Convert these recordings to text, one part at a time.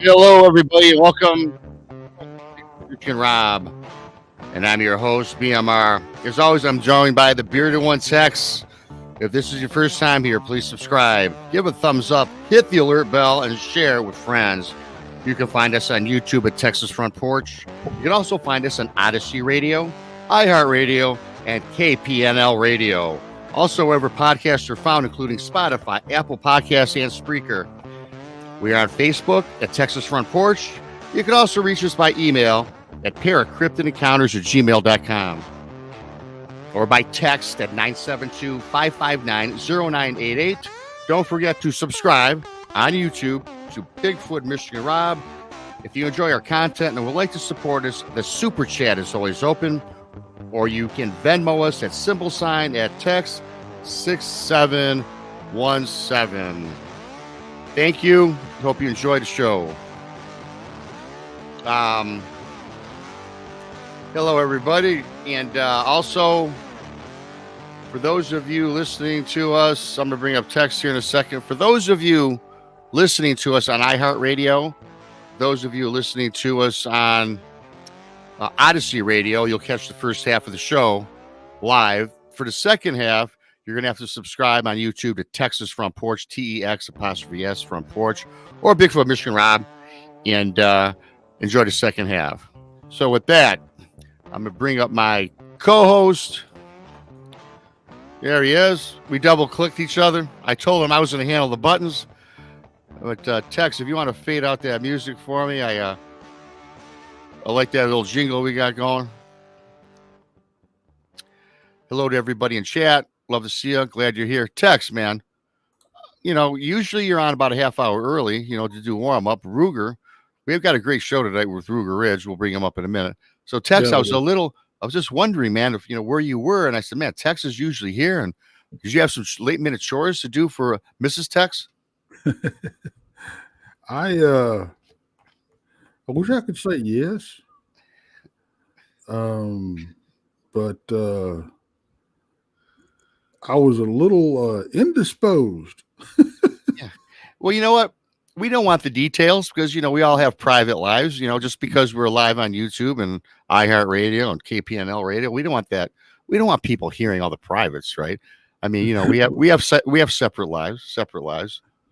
Hello, everybody. Welcome to Rob, and I'm your host, BMR. As always, I'm joined by the Bearded One Tex. If this is your first time here, please subscribe, give a thumbs up, hit the alert bell, and share with friends. You can find us on YouTube at Texas Front Porch. You can also find us on Odyssey Radio, iHeartRadio, and KPNL Radio. Also, wherever podcasts are found, including Spotify, Apple Podcasts, and Spreaker. We are on Facebook at Texas Front Porch. You can also reach us by email at paracryptidencounters@gmail.com or by text at 972-559-0988. Don't forget to subscribe on YouTube to Bigfoot Michigan Rob. If you enjoy our content and would like to support us, the Super Chat is always open, or you can Venmo us at @ at text 6717. Thank you. Hope you enjoyed the show. Hello, everybody. And also, for those of you listening to us, I'm going to bring up text here in a second. For those of you listening to us on iHeartRadio, those of you listening to us on Odyssey Radio, you'll catch the first half of the show live. For the second half, you're going to have to subscribe on YouTube to Texas Front Porch, TEX' Front Porch, or Bigfoot Michigan Rob, and enjoy the second half. So with that, I'm going to bring up my co-host. There he is. We double-clicked each other. I told him I was going to handle the buttons. But Tex, if you want to fade out that music for me, I like that little jingle we got going. Hello to everybody in chat. Love to see you. Glad you're here. Tex, man. You know, usually you're on about a half hour early, to do warm-up. Ruger, we've got a great show tonight with Ruger Ridge. We'll bring him up in a minute. So, Tex, I was just wondering, man, if, where you were. And I said, man, Tex is usually here. And did you have some late-minute chores to do for Mrs. Tex? I wish I could say yes. But I was a little indisposed. Yeah. Well, you know what? We don't want the details because, we all have private lives, just because we're live on YouTube and iHeartRadio and KPNL Radio. We don't want that. We don't want people hearing all the privates, right? I mean, we have separate lives.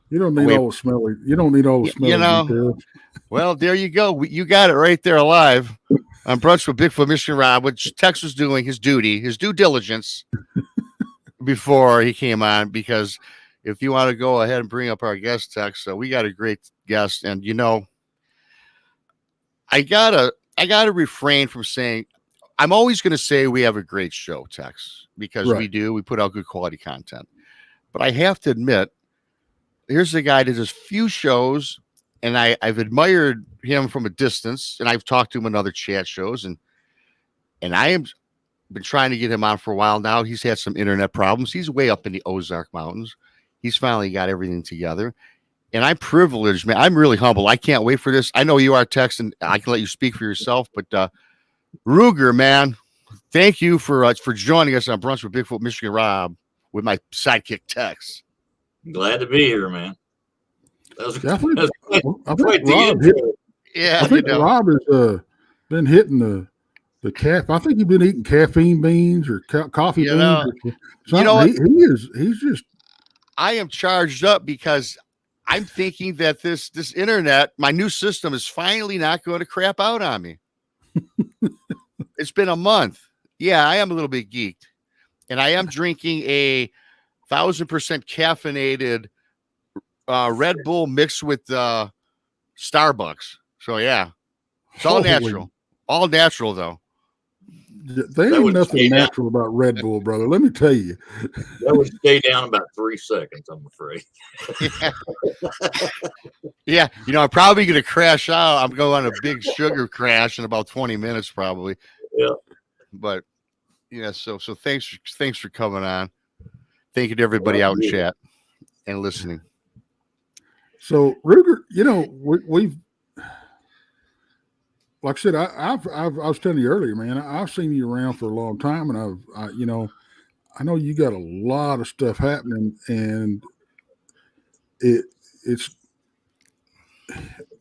You don't need all the smelly. You don't need all the smelly details. Well, there you go. You got it right there live on Brunch with Bigfoot Michigan Rob, which Tex was doing his due diligence before he came on, because if you want to go ahead and bring up our guest, Tex, so we got a great guest, and I gotta refrain from saying, I'm always going to say we have a great show, Tex, because Right. we do. We put out good quality content, but I have to admit, here's a guy that does few shows, and I've admired him from a distance, and I've talked to him in other chat shows, and I am been trying to get him on for a while now. He's had some internet problems. He's way up in the Ozark Mountains. He's finally got everything together. And I'm privileged, man. I'm really humble. I can't wait for this. I know you are, Tex, and I can let you speak for yourself. But Ruger, man, thank you for joining us on Brunch with Bigfoot Michigan Rob with my sidekick, Tex. Glad to be here, man. That was Definitely. I think Rob has been hitting the calf. I think he's been eating caffeine beans or coffee beans. Or what? He's just. I am charged up because I'm thinking that this internet, my new system, is finally not going to crap out on me. It's been a month. Yeah, I am a little bit geeked, and I am drinking a 1,000% caffeinated Red Bull mixed with Starbucks. So yeah, it's all natural. All natural though. There ain't nothing natural about Red Bull, brother. Let me tell you. That would stay down about 3 seconds, I'm afraid. Yeah. I'm probably going to crash out. I'm going on a big sugar crash in about 20 minutes, probably. Yeah. But yeah, so thanks for coming on. Thank you to everybody out in chat and listening. So Ruger, we've like I said, I was telling you earlier, man. I've seen you around for a long time, and I know you got a lot of stuff happening, and it's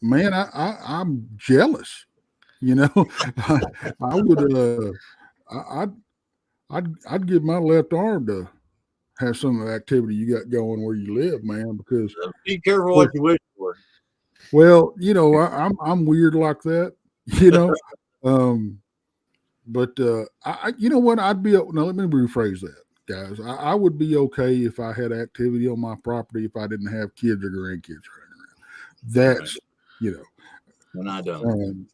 man, I'm jealous. You know, I would, I, I'd give my left arm to have some of the activity you got going where you live, man. Because, Be careful well, what you wish for. you know, I'm weird like that. You know, um, but you know what? I'd be now. Let me rephrase that, guys. I would be okay if I had activity on my property if I didn't have kids or grandkids running around. That's you know. And I don't.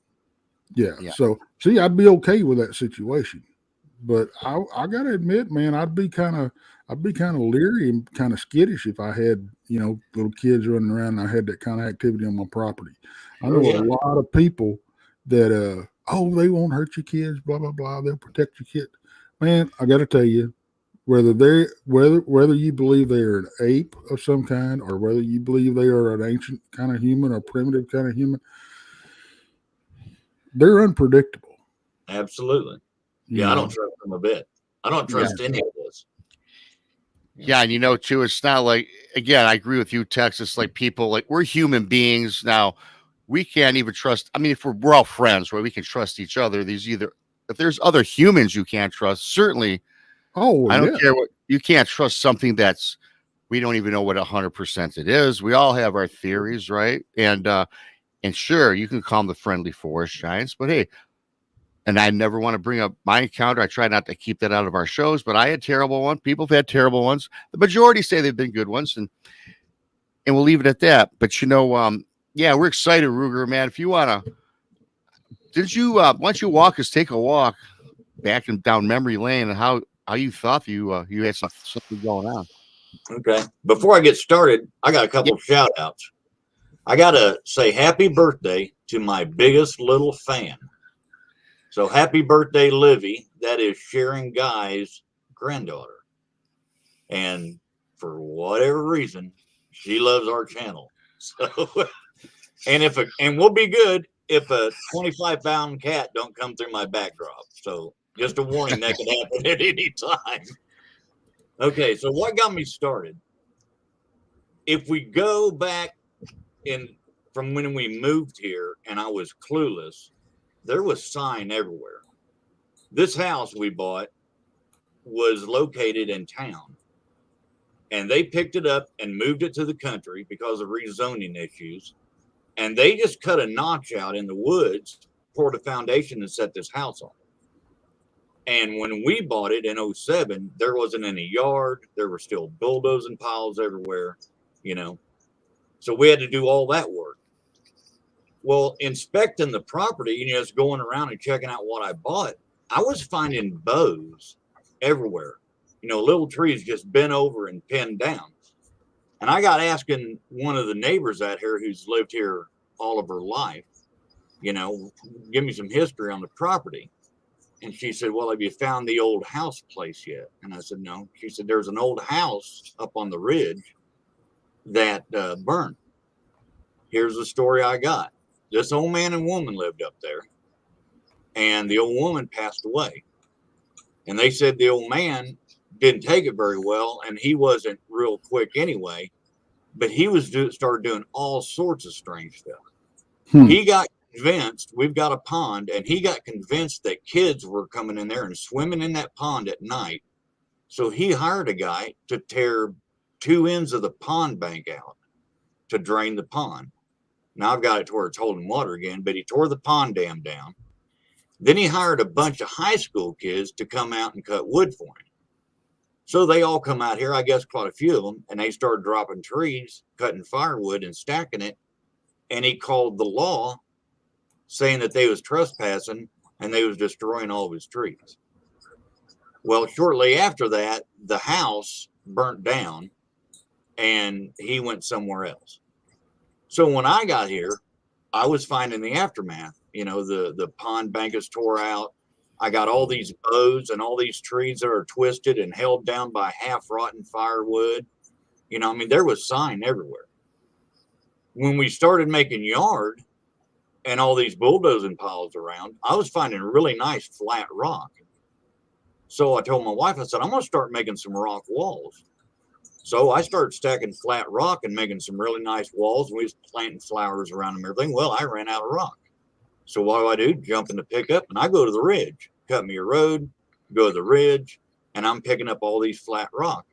Yeah. Yeah. So see, I'd be okay with that situation. But I gotta admit, man, I'd be kind of leery and kind of skittish if I had, you know, little kids running around and I had that kind of activity on my property. I know a lot of people that oh, they won't hurt your kids, blah blah blah, they'll protect your kid. Man, I gotta tell you, whether you believe they are an ape of some kind or whether you believe they are an ancient kind of human or primitive kind of human, they're unpredictable. Absolutely. You I know? don't trust them a bit. I don't trust any of this. Yeah, and you know too, it's not like, again, I agree with you, Texas. Like people, like we're human beings now. We can't even trust. I mean, if we're all friends, right? We can trust each other. There's either if there's other humans you can't trust, certainly. Oh I don't yeah. care what you can't trust something that's we don't even know what 100% it is. We all have our theories, right? And sure, you can call them the friendly forest giants, but hey, and I never want to bring up my encounter. I try not to keep that out of our shows, but I had terrible ones. People have had terrible ones. The majority say they've been good ones, and we'll leave it at that. But you know, yeah, we're excited, Ruger, man. If you wanna, did you why don't you walk us, take a walk back and down memory lane, and how you thought you had something going on? Okay. Before I get started, I got a couple of shout outs. I got to say happy birthday to my biggest little fan. So happy birthday, Livy. That is Sharon Guy's granddaughter. And for whatever reason, she loves our channel. So, and we'll be good if a 25-pound cat don't come through my backdrop. So just a warning that could happen at any time. Okay, so what got me started? If we go back in from when we moved here and I was clueless, there was sign everywhere. This house we bought was located in town, and they picked it up and moved it to the country because of rezoning issues. And they just cut a notch out in the woods, poured a foundation, and set this house on. And when we bought it in 07, there wasn't any yard. There were still bulldozing piles everywhere, you know. So we had to do all that work. Well, inspecting the property, you know, just going around and checking out what I bought, I was finding bows everywhere. You know, little trees just bent over and pinned down. And I got asking one of the neighbors out here who's lived here all of her life, you know, give me some history on the property. And she said, well, have you found the old house place yet? And I said, no. She said, there's an old house up on the ridge that burned. Here's the story I got. This old man and woman lived up there, and the old woman passed away. And they said the old man didn't take it very well, and he wasn't real quick anyway, but he started doing all sorts of strange stuff. He got convinced, we've got a pond, and he got convinced that kids were coming in there and swimming in that pond at night. So he hired a guy to tear two ends of the pond bank out to drain the pond. Now I've got it to where it's holding water again, but he tore the pond dam down. Then he hired a bunch of high school kids to come out and cut wood for him. So they all come out here, I guess quite a few of them, and they started dropping trees, cutting firewood and stacking it. And he called the law saying that they was trespassing and they was destroying all of his trees. Well, shortly after that, the house burnt down and he went somewhere else. So when I got here, I was finding the aftermath. You know, the pond bank is tore out. I got all these bows and all these trees that are twisted and held down by half rotten firewood. You know, I mean, there was sign everywhere. When we started making yard and all these bulldozing piles around, I was finding really nice flat rock. So I told my wife, I said, I'm going to start making some rock walls. So I started stacking flat rock and making some really nice walls. We was planting flowers around them and everything. Well, I ran out of rock. So what do? Jump in the pickup and I go to the ridge, cut me a road, go to the ridge, and I'm picking up all these flat rock.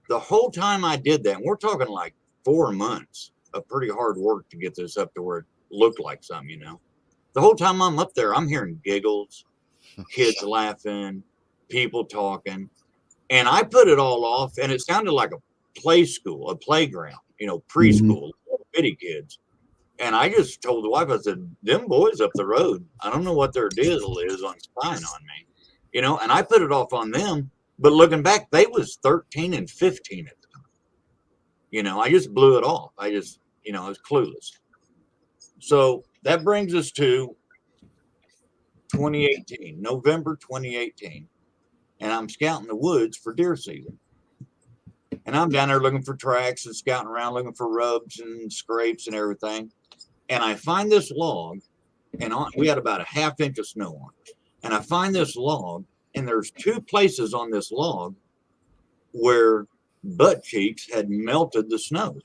The whole time I did that, and we're talking like 4 months of pretty hard work to get this up to where it looked like something, you know. The whole time I'm up there, I'm hearing giggles, kids laughing, people talking. And I put it all off, and it sounded like a play school, a playground, you know, preschool, bitty kids. And I just told the wife, I said, them boys up the road, I don't know what their deal is on spying on me, you know, and I put it off on them. But looking back, they was 13 and 15 at the time. You know, I just blew it off. I just, you know, I was clueless. So that brings us to 2018, November 2018. And I'm scouting the woods for deer season. And I'm down there looking for tracks and scouting around, looking for rubs and scrapes and everything. And I find this log, and we had about a ½ inch of snow on it. And I find this log, and there's 2 places on this log where butt cheeks had melted the snow.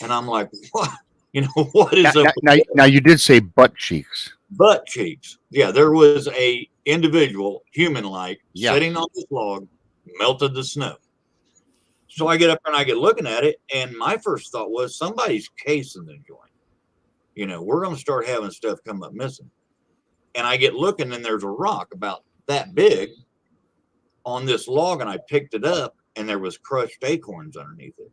And I'm like, what? You know, what is up? Now you did say butt cheeks. Butt cheeks. Yeah, there was a individual, human-like, sitting on this log, melted the snow. So I get up and I get looking at it, and my first thought was somebody's casing the joint. You know, we're going to start having stuff come up missing. And I get looking, and there's a rock about that big on this log, and I picked it up, and there was crushed acorns underneath it.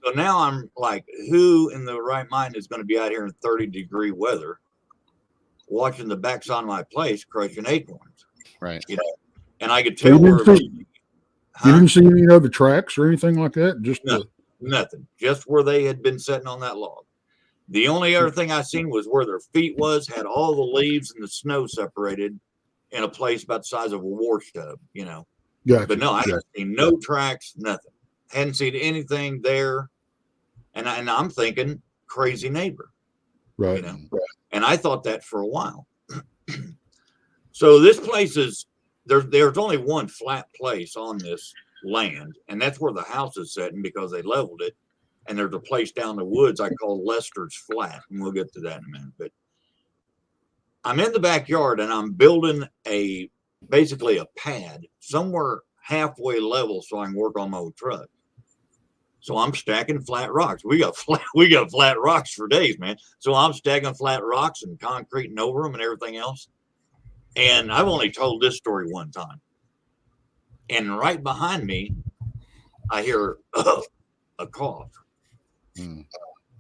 So now I'm like, who in the right mind is going to be out here in 30-degree weather watching the backside of my place crushing acorns? Right. You know, and I could tell where you didn't see any other tracks or anything like that? Just nothing. Just where they had been sitting on that log. The only other thing I seen was where their feet was, had all the leaves and the snow separated in a place about the size of a wash tub, you know. Gotcha. But no, I hadn't seen no tracks, nothing. Hadn't seen anything there. And I'm thinking, crazy neighbor. Right. You know? And I thought that for a while. So this place is, there's only one flat place on this land, and that's where the house is sitting because they leveled it. And there's a place down the woods I call Lester's Flat, and we'll get to that in a minute. But I'm in the backyard, and I'm building basically a pad somewhere halfway level so I can work on my old truck. So I'm stacking flat rocks. We got flat rocks for days, man. So I'm stacking flat rocks and concreting over them and everything else. And I've only told this story one time. And right behind me, I hear a cough.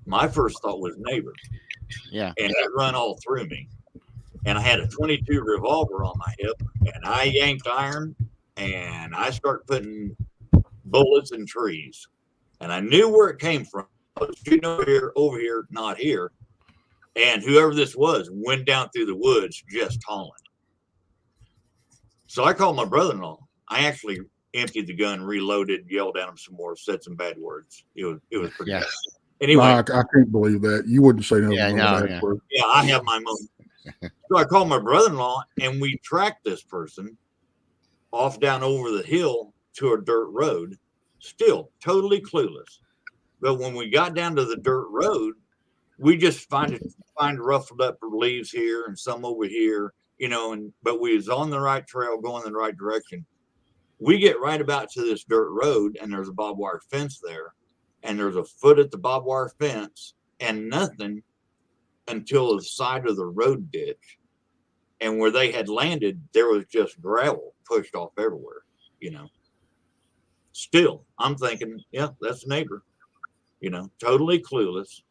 My first thought was neighbor. Yeah. And it run all through me. And I had a 22 revolver on my hip, and I yanked iron, and I started putting bullets in trees. And I knew where it came from. I was shooting over here, not here. And whoever this was went down through the woods just hauling. So I called my brother-in-law. I actually emptied the gun, reloaded, yelled at him some more, said some bad words. It was pretty bad. Anyway, I can't believe that. You wouldn't say no. Yeah, I have my moment. So I called my brother-in-law, and we tracked this person off down over the hill to a dirt road, still totally clueless. But when we got down to the dirt road, we just find ruffled up leaves here and some over here, you know, but we was on the right trail, going in the right direction. We get right about to this dirt road, and there's a barbed wire fence there, and there's a foot at the barbed wire fence and nothing until the side of the road ditch. And where they had landed, there was just gravel pushed off everywhere, you know. Still, I'm thinking, yeah, that's a neighbor, you know, totally clueless.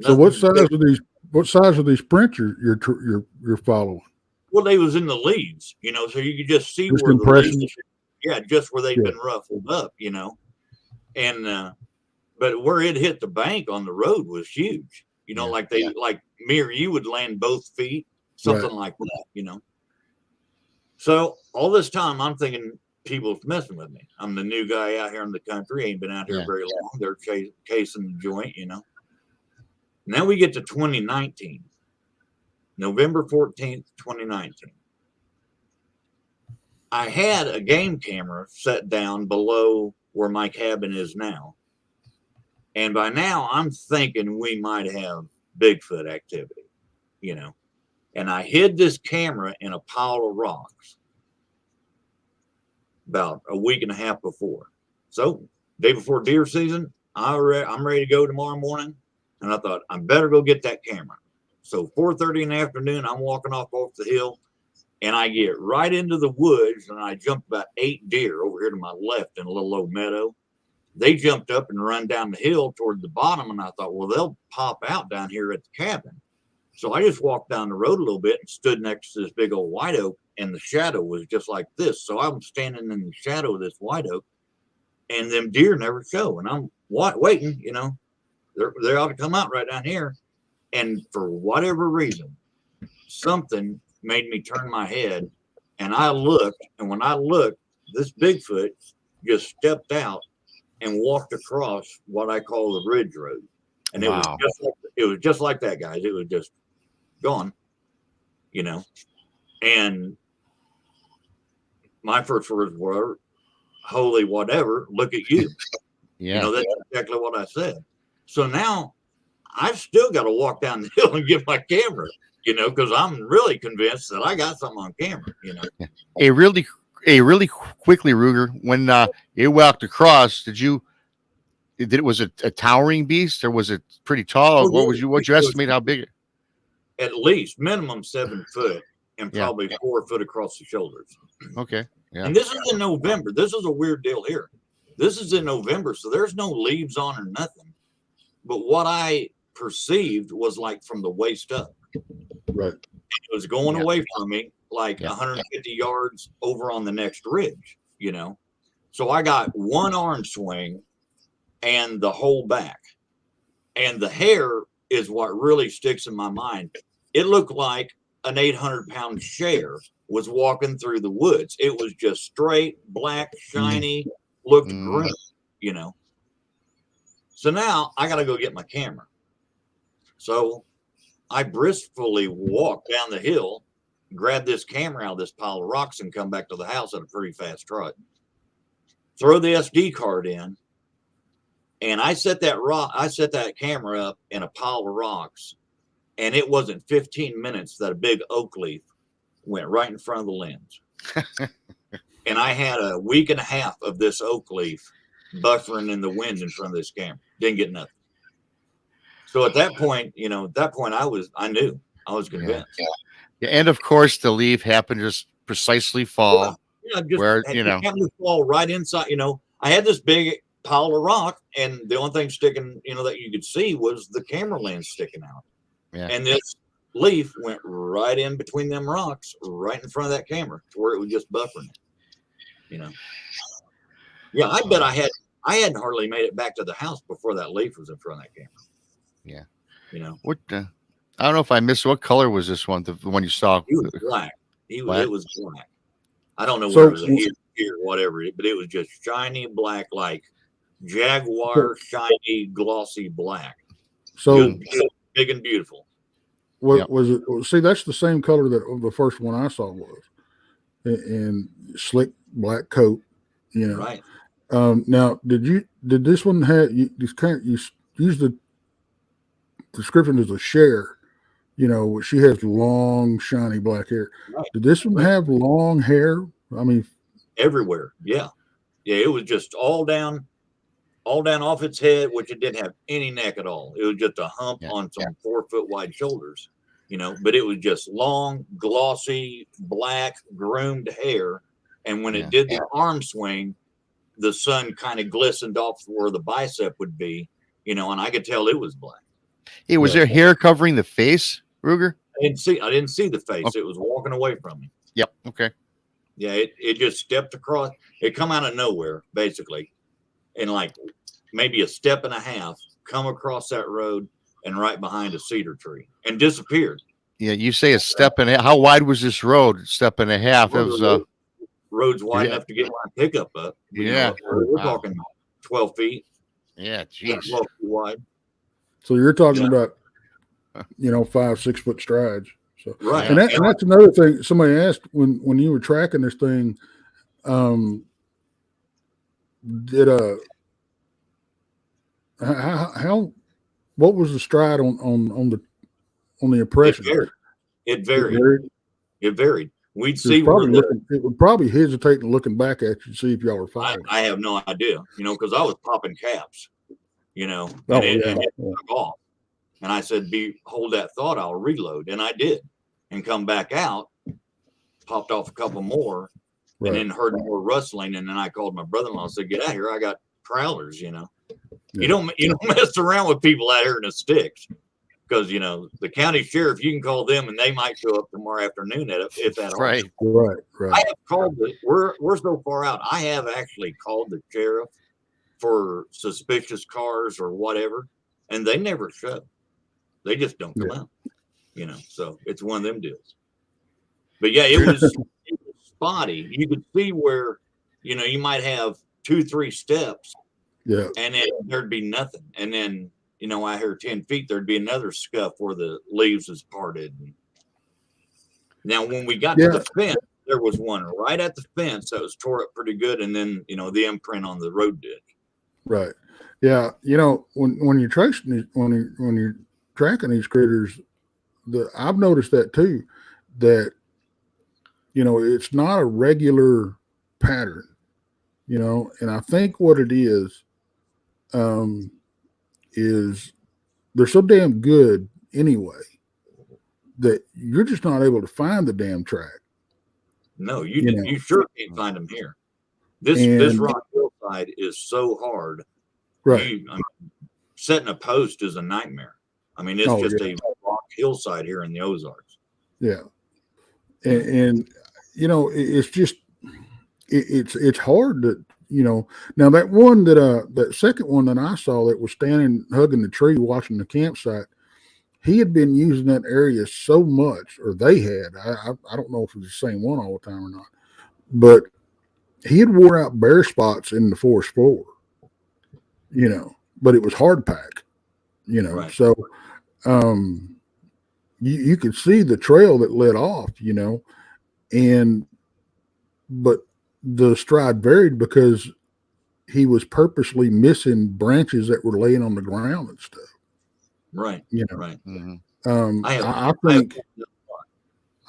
So what size of these prints you're following? Well, they was in the leaves, you know, so you could just see just where impressions. the leaves, just where they'd been ruffled up, you know. And but where it hit the bank on the road was huge, you know, like me or you would land both feet, something like that, you know. So all this time I'm thinking people's messing with me. I'm the new guy out here in the country, ain't been out here very long. They're casing the joint, you know. Now we get to 2019, November 14th, 2019. I had a game camera set down below where my cabin is now. And by now I'm thinking we might have Bigfoot activity, you know. And I hid this camera in a pile of rocks about a week and a half before. So day before deer season, I'm ready to go tomorrow morning. And I thought, I better go get that camera. So 4:30 in the afternoon, I'm walking off the hill, and I get right into the woods, and I jumped about 8 deer over here to my left in a little old meadow. They jumped up and run down the hill toward the bottom, and I thought, well, they'll pop out down here at the cabin. So I just walked down the road a little bit and stood next to this big old white oak, and the shadow was just like this. So I'm standing in the shadow of this white oak, and them deer never show. And I'm waiting, you know, they ought to come out right down here. And for whatever reason, something made me turn my head, and I looked. And when I looked, this Bigfoot just stepped out and walked across what I call the ridge road. And it was just like that, guys. It was just gone, you know. And my first words were, holy whatever, look at you. Yeah. You know, that's exactly what I said. So now I've still got to walk down the hill and get my camera, you know, because I'm really convinced that I got something on camera, you know. Really quickly, Ruger, when it walked across, was it a towering beast, or was it pretty tall? What'd you estimate how big? At least minimum 7 foot and probably 4 foot across the shoulders. Okay. Yeah. And this is in November. This is a weird deal here. This is in November, so there's no leaves on or nothing. But what I perceived was like from the waist up. Right. It was going away from me like 150 yards over on the next ridge, you know. So I got one arm swing and the whole back. And the hair is what really sticks in my mind. It looked like an 800-pound share was walking through the woods. It was just straight, black, shiny, looked grim, you know. So now I got to go get my camera. So I briskly walk down the hill, grab this camera out of this pile of rocks, and come back to the house at a pretty fast trot. Throw the SD card in, and I set that camera up in a pile of rocks, and it wasn't 15 minutes that a big oak leaf went right in front of the lens. And I had a week and a half of this oak leaf buffering in the wind in front of this camera. Didn't get nothing. So at that point, you know, I knew, I was convinced. Yeah. And of course, the leaf happened to just precisely fall where, you know, happened to fall right inside. You know, I had this big pile of rock, and the only thing sticking, you know, that you could see was the camera lens sticking out. Yeah. And this leaf went right in between them rocks, right in front of that camera, to where it was just buffering it. You know. Yeah, I bet I hadn't hardly made it back to the house before that leaf was in front of that camera. Yeah. You know. What? I don't know if I missed. What color was this one? The one you saw? He was black. It was black. I don't know whether it was a here or whatever, but it was just shiny black, like jaguar, shiny, glossy black. So big and beautiful. Was it? See, that's the same color that the first one I saw was, and slick black coat. You know. Right. Now, did this one have you use the description as a share? You know, she has long, shiny black hair. Right. Did this one have long hair? I mean, everywhere. Yeah. It was just all down off its head, which it didn't have any neck at all. It was just a hump on some 4 foot wide shoulders, you know. But it was just long, glossy, black, groomed hair. And when it did the arm swing, the sun kind of glistened off where the bicep would be, you know, and I could tell it was black. Hey, was there hair covering the face, Ruger? I didn't see the face. Okay. It was walking away from me. Yep. Okay. Yeah, it just stepped across. It come out of nowhere, basically, and like maybe a step and a half, come across that road and right behind a cedar tree and disappeared. Yeah, you say a step and a half. How wide was this road? Step and a half. It was road's wide enough to get my pickup up. Yeah, we're talking 12 feet. Yeah, geez. 12 feet wide. So you're talking about, you know, 5-6 foot strides. So right, and that's another thing. Somebody asked when you were tracking this thing, Um, did how what was the stride on the It impression? varied. It It varied. varied. It varied. We'd It was see where probably looking. It would probably hesitate and looking back at you to see if y'all were following. I have no idea, because I was popping caps, and Oh, it took off. And I said, hold that thought, I'll reload. And I did, and come back out, popped off a couple more, right. and then heard more rustling. And then I called my brother-in-law and said, get out here. I got prowlers, Yeah. You don't mess around with people out here in the sticks. Because the county sheriff, you can call them and they might show up tomorrow afternoon if that Right. Right. I have called it. We're so far out. I have actually called the sheriff for suspicious cars or whatever, and they never show. They just don't come out. So it's one of them deals. But yeah, it was spotty. You could see where you might have 2-3 steps. Yeah. And then there'd be nothing. And then I hear 10 feet, there'd be another scuff where the leaves is parted. Now, when we got to the fence, there was one right at the fence that was tore up pretty good. And then, the imprint on the road ditch. Right. Yeah. When you're tracing, when you're tracking these critters, I've noticed that too, that, it's not a regular pattern, and I think what it is they're so damn good anyway that you're just not able to find the damn track. No, you sure can't find them here. This rock hillside is so hard. Right. Setting a post is a nightmare. It's just a rock hillside here in the Ozarks. Yeah. And it's just it's hard to now that one that second one that I saw that was standing hugging the tree watching the campsite, he had been using that area so much, or they had. I don't know if it was the same one all the time or not, but he had wore out bare spots in the forest floor, but it was hard pack, Right. So you could see the trail that led off, but the stride varied because he was purposely missing branches that were laying on the ground and stuff. Right. Right. Mm-hmm. I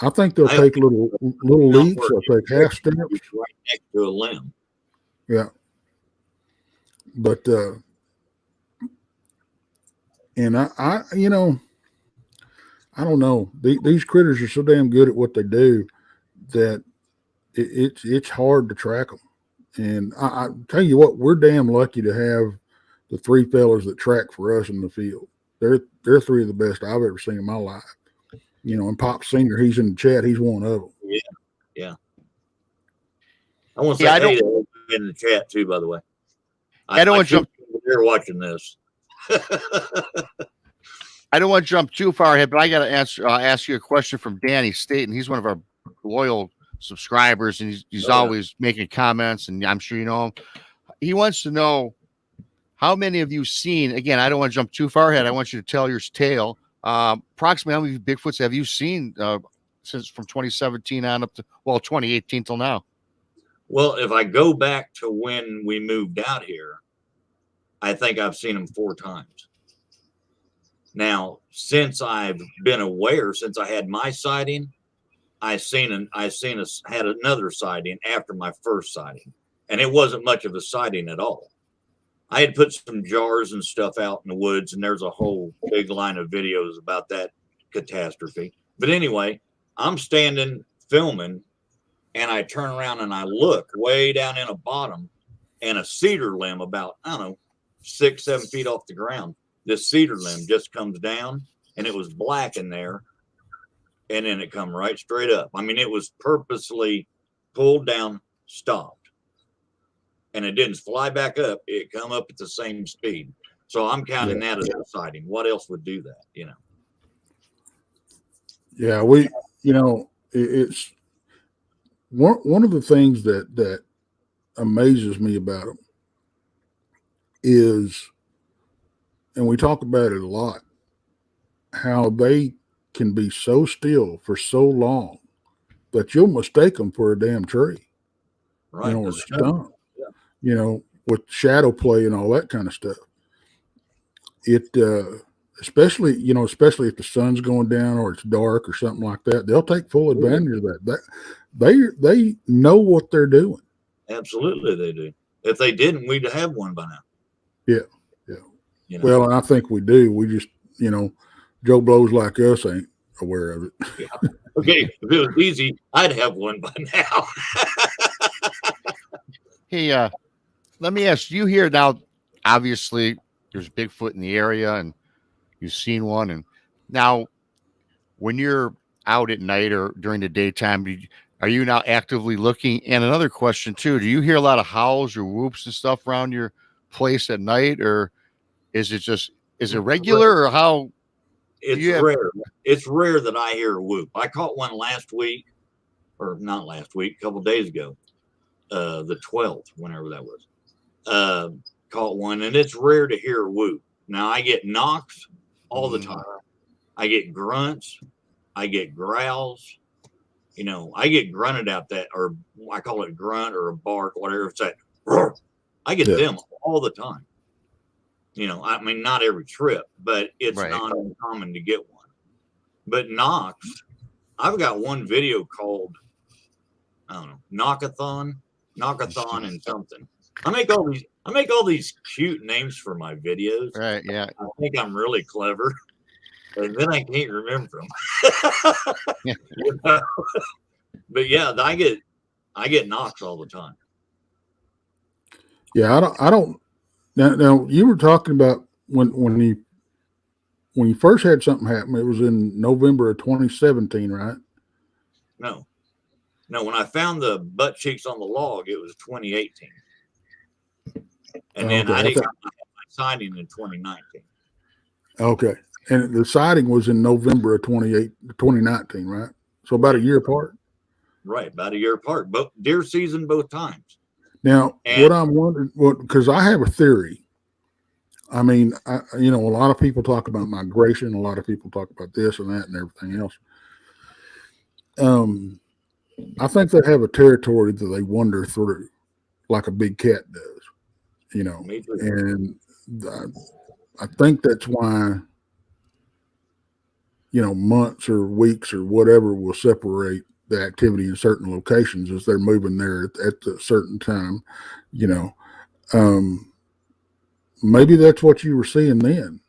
think they'll take little leaps. They'll take half steps right next to a limb. Yeah. But and I don't know. These critters are so damn good at what they do that it's hard to track them. And I tell you what, we're damn lucky to have the 3 fellas that track for us in the field. They're 3 of the best I've ever seen in my life. And Pop Senior, he's in the chat. He's one of them. Yeah. I want to say hey in the chat too, by the way. I don't want to jump. They're watching this. I don't want to jump too far ahead, but I got to ask you a question from Danny Staten. He's one of our loyal subscribers, and he's always making comments, and I'm sure you know him. He wants to know how many of you seen. Again, I don't want to jump too far ahead. I want you to tell your tale. Approximately how many Bigfoots have you seen since from 2017 on up to 2018 till now? Well, if I go back to when we moved out here, I think I've seen them 4 times. Now, since I've been aware, since I had my sighting, I had another sighting after my first sighting, and it wasn't much of a sighting at all. I had put some jars and stuff out in the woods, and there's a whole big line of videos about that catastrophe. But anyway, I'm standing filming, and I turn around and I look way down in a bottom, and a cedar limb about, 6-7 feet off the ground. This cedar limb just comes down, and it was black in there, and then it come right straight up. It was purposely pulled down, stopped, and it didn't fly back up. It come up at the same speed. So I'm counting that as a sighting. What else would do that? Yeah, it's one of the things that amazes me about them is, and we talk about it a lot, how they can be so still for so long that you'll mistake them for a damn tree. Right. you know, or stump, you know, with shadow play and all that kind of stuff. It, especially if the sun's going down or it's dark or something like that, they'll take full advantage of that. They know what they're doing. Absolutely, they do. If they didn't, we'd have one by now. Yeah. You know? Well, and I think we do. We just, you know, Joe Blows like us ain't aware of it. Yeah. Okay, if it was easy, I'd have one by now. Hey, let me ask you here now. Obviously, there's Bigfoot in the area, and you've seen one. And now, when you're out at night or during the daytime, are you now actively looking? And another question too: do you hear a lot of howls or whoops and stuff around your place at night, or is it regular, or how? It's rare. It's rare that I hear a whoop. I caught one last week, or not last week, a couple of days ago, the 12th, whenever that was. Caught one, and it's rare to hear a whoop. Now I get knocks all the time. I get grunts. I get growls. You know, I get grunted out that, or I call it grunt or a bark, whatever. It's that. Roar. I get them all the time. You know, I mean, not every trip, but it's not uncommon to get one. But knocks, I've got one video called, I don't know, knockathon and something. I make all these cute names for my videos. Right. Yeah. I think I'm really clever, and then I can't remember them. You know? But yeah, I get knocks all the time. Yeah, I don't. Now you were talking about when you first had something happen. It was in November of 2017, right? No. When I found the butt cheeks on the log, it was 2018, and then I got my sighting in 2019. Okay, and the sighting was in November of 2019, right? So about a year apart. Right, about a year apart. Both deer season, both times. Now, what I'm wondering, because I have a theory. I mean, a lot of people talk about migration. A lot of people talk about this and that and everything else. I think they have a territory that they wander through, like a big cat does, you know. And I think that's why, you know, months or weeks or whatever will separate the activity in certain locations as they're moving there at a certain time, you know. Maybe that's what you were seeing then.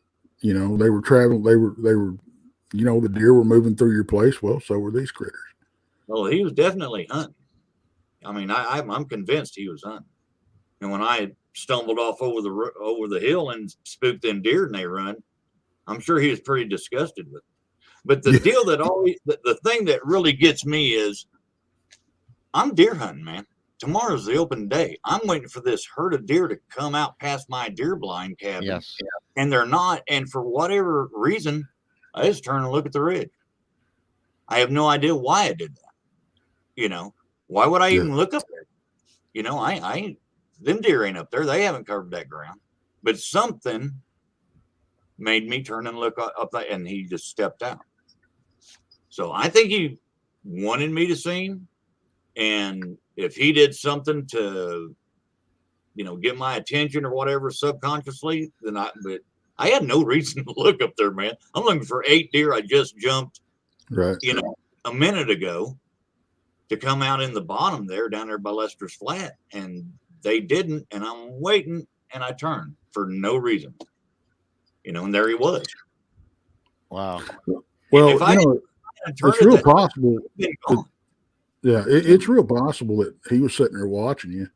You know, they were traveling, they were, you know, the deer were moving through your place. Well, so were these critters. Well, he was definitely hunting. I mean, I'm convinced he was hunting. And when I stumbled off over the hill and spooked them deer and they run, I'm sure he was pretty disgusted with it. But the deal that the thing that really gets me is I'm deer hunting, man. Tomorrow's the open day. I'm waiting for this herd of deer to come out past my deer blind cabin. Yes. And they're not. And for whatever reason, I just turn and look at the ridge. I have no idea why I did that. You know, why would I even look up there? You know, them deer ain't up there. They haven't covered that ground. But something made me turn and look up there, and he just stepped out. So I think he wanted me to see him. And if he did something to, you know, get my attention or whatever subconsciously, then but I had no reason to look up there, man. I'm looking for 8 deer I just jumped, you know, a minute ago to come out in the bottom there down there by Lester's Flat. And they didn't. And I'm waiting, and I turned for no reason, you know, and there he was. Wow. Well, you know, it's real possible. It's real possible that he was sitting there watching you,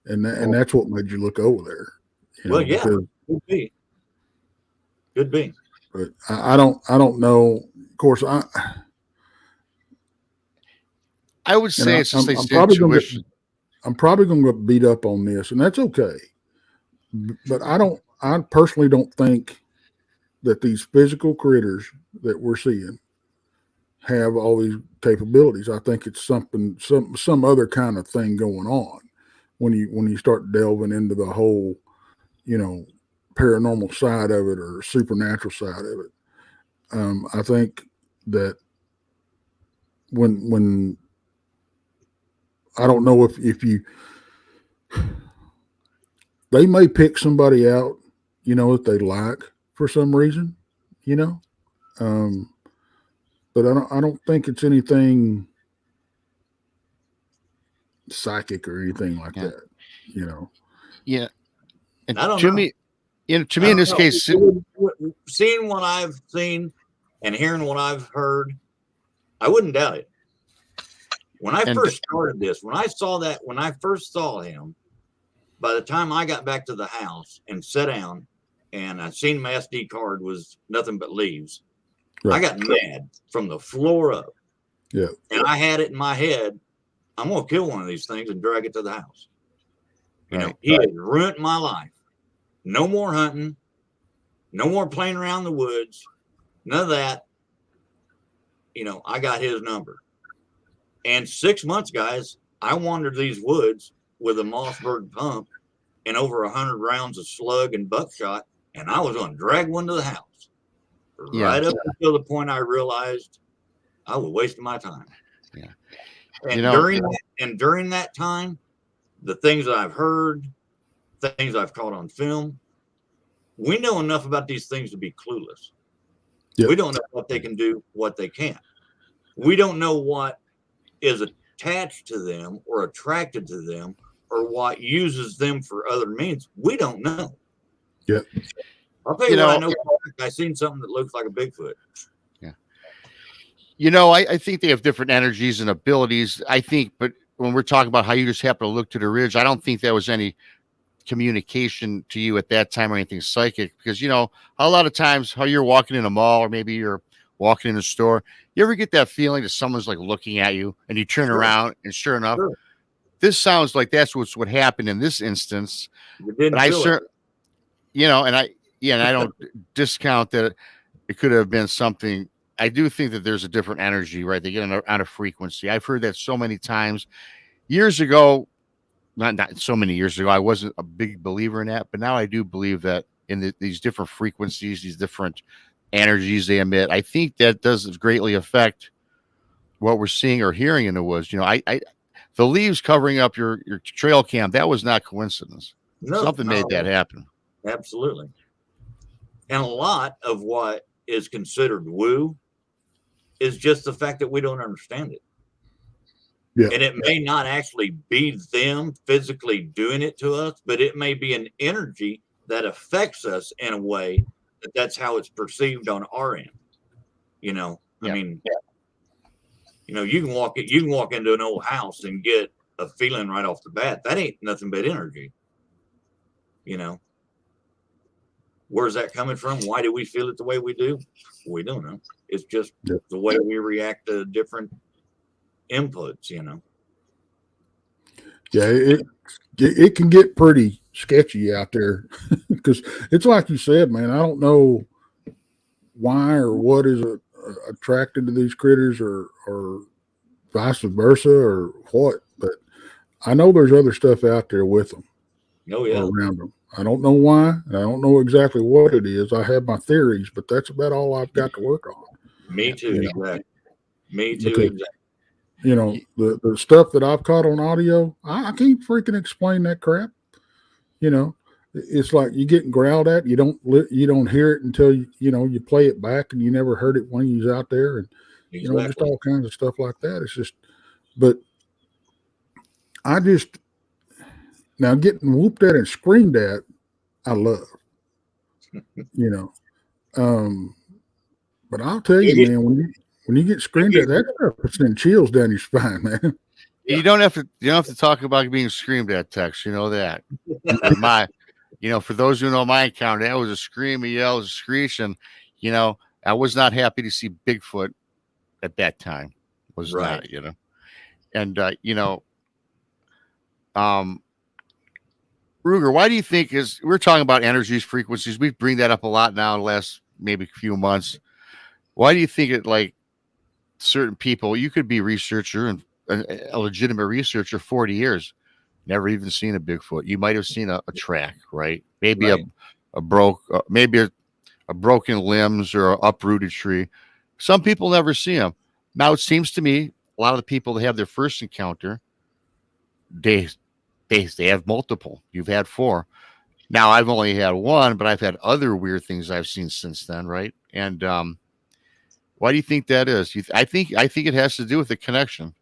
and that's what made you look over there. Well, yeah, could be. But I don't know. Of course, I would say it's just I'm probably going to get beat up on this, and that's okay. But I personally don't think that these physical critters that we're seeing have all these capabilities. I think it's some other kind of thing going on when you start delving into the whole, you know, paranormal side of it or supernatural side of it. I think that when I don't know if you they may pick somebody out, you know, that they like for some reason, you know. But I don't think it's anything psychic or anything like that, you know. Yeah. And I don't to know. me, to me in this case, seeing what I've seen and hearing what I've heard, I wouldn't doubt it. When I first started this, when I first saw him, by the time I got back to the house and sat down and I seen my SD card was nothing but leaves, I got mad from the floor up. Yeah. And I had it in my head, I'm going to kill one of these things and drag it to the house. You know, he had ruined my life. No more hunting. No more playing around the woods. None of that. You know, I got his number. And 6 months, guys, I wandered these woods with a Mossberg pump and over 100 rounds of slug and buckshot, and I was going to drag one to the house. Right up until the point I realized I was wasting my time. Yeah. And during that time, the things that I've heard, things I've caught on film, we know enough about these things to be clueless. Yep. We don't know what they can do, what they can't. We don't know what is attached to them or attracted to them or what uses them for other means. We don't know. Yeah. I'll tell you what, I know. I seen something that looks like a Bigfoot. Yeah. You know, I think they have different energies and abilities. I think, but when we're talking about how you just happen to look to the ridge, I don't think there was any communication to you at that time or anything psychic, because, you know, a lot of times how you're walking in a mall or maybe you're walking in a store, you ever get that feeling that someone's like looking at you and you turn around and sure enough, this sounds like that's what happened in this instance. But I certainly, you know, and I don't discount that it could have been something. I do think that there's a different energy, right? They get on a frequency. I've heard that so many times. Years ago, not so many years ago, I wasn't a big believer in that, but now I do believe that in these different frequencies, these different energies they emit, I think that does greatly affect what we're seeing or hearing in the woods. You know, the leaves covering up your trail cam, that was not coincidence. No, something made that happen. Absolutely. And a lot of what is considered woo is just the fact that we don't understand it. Yeah. And it may not actually be them physically doing it to us, but it may be an energy that affects us in a way that's how it's perceived on our end. You know, I mean, you know, you can walk into an old house and get a feeling right off the bat. That ain't nothing but energy. You know, where's that coming from? Why do we feel it the way we do? We don't know. It's just the way we react to different inputs, you know. Yeah, it can get pretty sketchy out there because it's like you said, man. I don't know why or what is attracted to these critters or vice versa or what, but I know there's other stuff out there with them. Oh yeah, around them. I don't know why, and I don't know exactly what it is. I have my theories, but that's about all I've got to work on. Me too, exactly. Me too, exactly. You know, the stuff that I've caught on audio, I can't freaking explain that crap. You know, it's like you getting growled at. You don't hear it until you play it back, and you never heard it when you was out there, and you know, just all kinds of stuff like that. It's just, but I just now getting whooped at and screamed at, I love. You know, but I'll tell you, man, when you get screamed at, that stuff sends chills down your spine, man. You don't have to talk about being screamed at, Tex. You know that. For those who know my encounter, that was a scream, a yell, a screech, and I was not happy to see Bigfoot at that time. Was not, and Ruger, why do you think we're talking about energies, frequencies? We bring that up a lot now in the last maybe few months. Why do you think it like certain people? You could be a researcher and a legitimate researcher, 40 years, never even seen a Bigfoot. You might have seen a track, right? Maybe a broken limbs or an uprooted tree. Some people never see them. Now it seems to me a lot of the people that have their first encounter, they they have multiple. You've had 4. Now I've only had 1, but I've had other weird things I've seen since then, right? And why do you think that is? I think it has to do with the connection.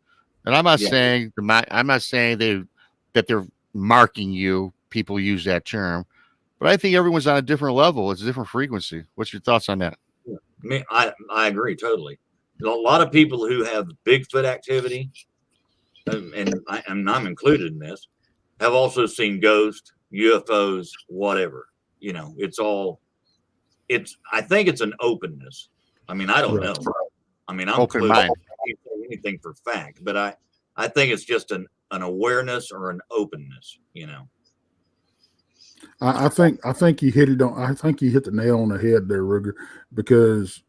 And I'm not saying that they're marking you. People use that term, but I think everyone's on a different level. It's a different frequency. What's your thoughts on that? I agree totally. A lot of people who have Bigfoot activity, and I'm included in this, have also seen ghosts, UFOs, whatever. You know, I think it's an openness. I mean, I don't know. I mean, I'm open mind. I can't say anything for fact, but I think it's just an awareness or an openness, you know. I think you hit it on. I think you hit the nail on the head there, Ruger, because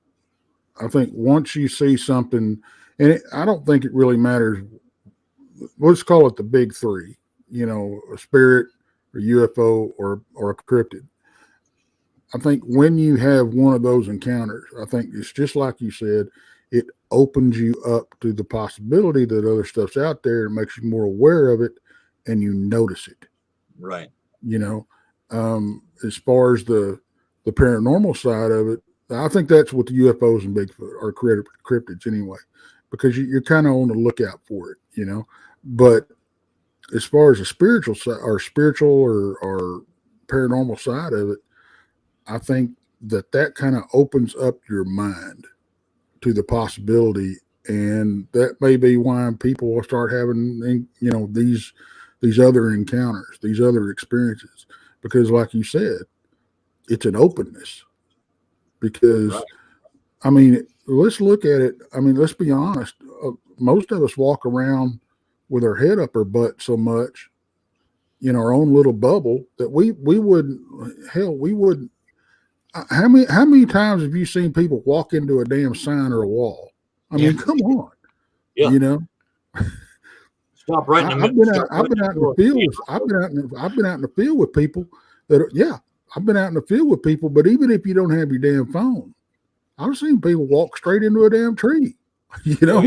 I think once you see something, and I don't think it really matters. Let's call it the big 3. You know, a spirit, a UFO, or a cryptid. I think when you have one of those encounters, I think it's just like you said, it opens you up to the possibility that other stuff's out there and makes you more aware of it, and you notice it. Right. You know, as far as the paranormal side of it, I think that's what the UFOs and Bigfoot are cryptids anyway, because you're kind of on the lookout for it, you know. But as far as the spiritual side or paranormal side of it, I think that kind of opens up your mind to the possibility, and that may be why people will start having, you know, these other encounters, these other experiences, because like you said, it's an openness. Because right. I mean, let's look at it. I mean, let's be honest. Most of us walk around with our head up our butt so much in our own little bubble that we wouldn't. How many times have you seen people walk into a damn sign or a wall? I mean, come on. Yeah. You know. Stop right in the I've been out in the field. I've been out in the field with people that I've been out in the field with people, but even if you don't have your damn phone, I've seen people walk straight into a damn tree. You know,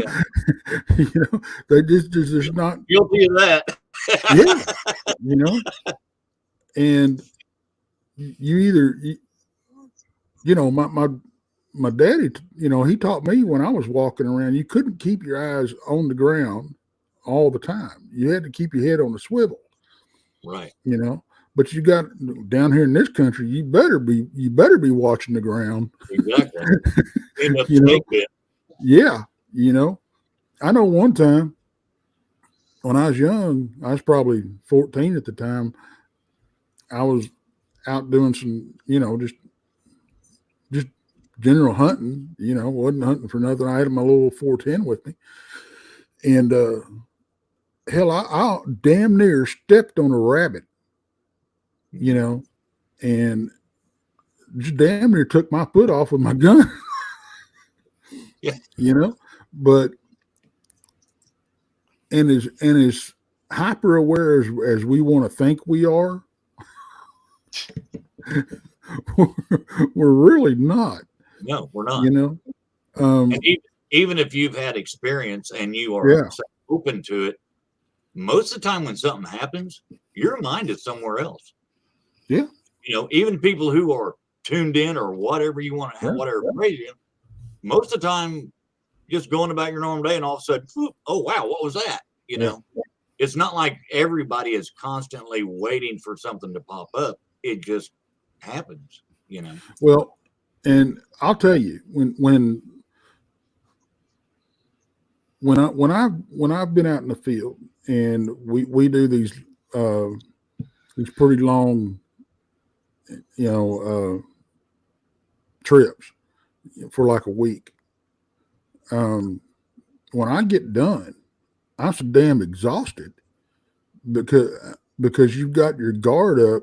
you know, they just not guilty of that. Yeah, you know, and you know, my daddy, you know, he taught me when I was walking around, you couldn't keep your eyes on the ground all the time. You had to keep your head on the swivel. Right. You know. But you got down here in this country, you better be watching the ground. Exactly. You know? Yeah. You know, I know one time when I was young, I was probably 14 at the time. I was out doing some, you know, just general hunting. You know, wasn't hunting for nothing. I had my little 410 with me, and hell, I damn near stepped on a rabbit. You know, and just damn near took my foot off with my gun. Yeah. You know, but and as hyper aware as we want to think we are, we're really not. No, we're not. You know, and even if you've had experience and you are open to it, most of the time when something happens, your mind is somewhere else. Yeah. You know, even people who are tuned in or whatever you want to have, whatever crazy, most of the time just going about your normal day and all of a sudden, oh, wow, what was that? You know, it's not like everybody is constantly waiting for something to pop up. It just happens, you know. Well, and I'll tell you, when I've been out in the field and we do these pretty long, you know, trips for like a week. When I get done, I'm so damn exhausted because you've got your guard up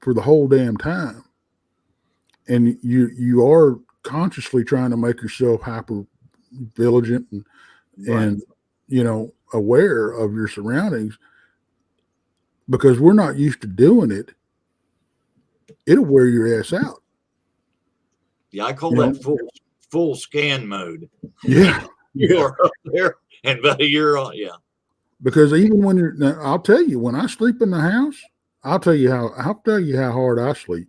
for the whole damn time, and you are consciously trying to make yourself hyper vigilant and you know, aware of your surroundings, because we're not used to doing it. It'll wear your ass out. Yeah, I call that full scan mode. Yeah. You're up there and you're on. Yeah. Because even when you're, now, I'll tell you, when I sleep in the house, I'll tell you how hard I sleep.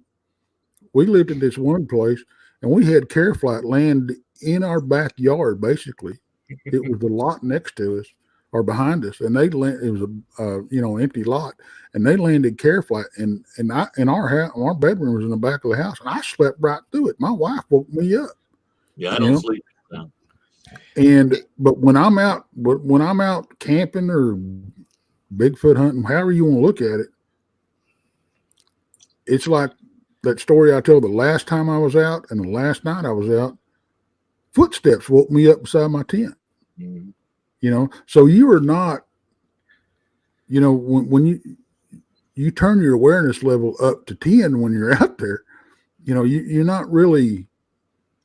We lived in this one place, and we had care flight land in our backyard. Basically, it was the lot next to us or behind us, and it was a empty lot, and they landed care flight, and our house, our bedroom was in the back of the house, and I slept right through it. My wife woke me up. Yeah, I don't sleep. No. But when I'm out camping or Bigfoot hunting, however you want to look at it, it's like that story I told the last time I was out and the last night I was out. Footsteps woke me up beside my tent. Mm-hmm. So you are not, when you turn your awareness level up to 10 when you're out there, you're not really,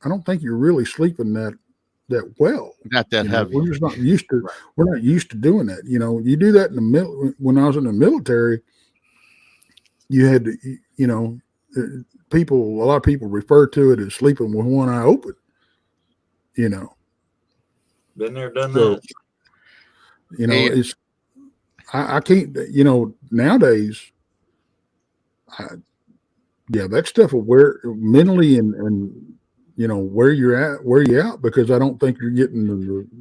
I don't think you're really sleeping that well. Not that heavy. We're just not used to. Right. We're not used to doing that. You do that in the middle. When I was in the military, you had to. A lot of people refer to it as sleeping with one eye open. Been there, done that. It's. I can't. Nowadays. That stuff will wear mentally and where you're out, because I don't think you're getting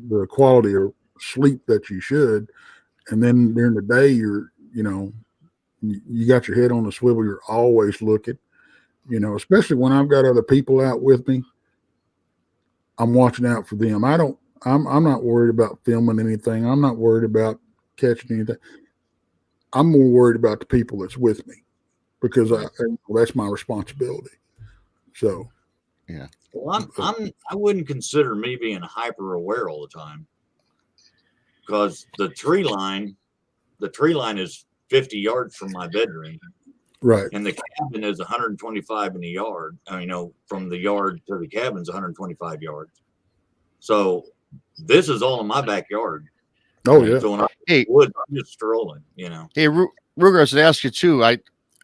the quality of sleep that you should. And then during the day, you got your head on the swivel. You're always looking, especially when I've got other people out with me. I'm watching out for them. I'm not worried about filming anything. I'm not worried about catching anything. I'm more worried about the people that's with me, because that's my responsibility. So, yeah. Well, I wouldn't consider me being hyper aware all the time, because the tree line is 50 yards from my bedroom, right? And the cabin is 125 in the yard. From the yard to the cabin is 125 yards. So this is all in my backyard. Oh yeah. So when I'm in the woods, I'm just strolling. Hey, Ruger, I was going to ask you too.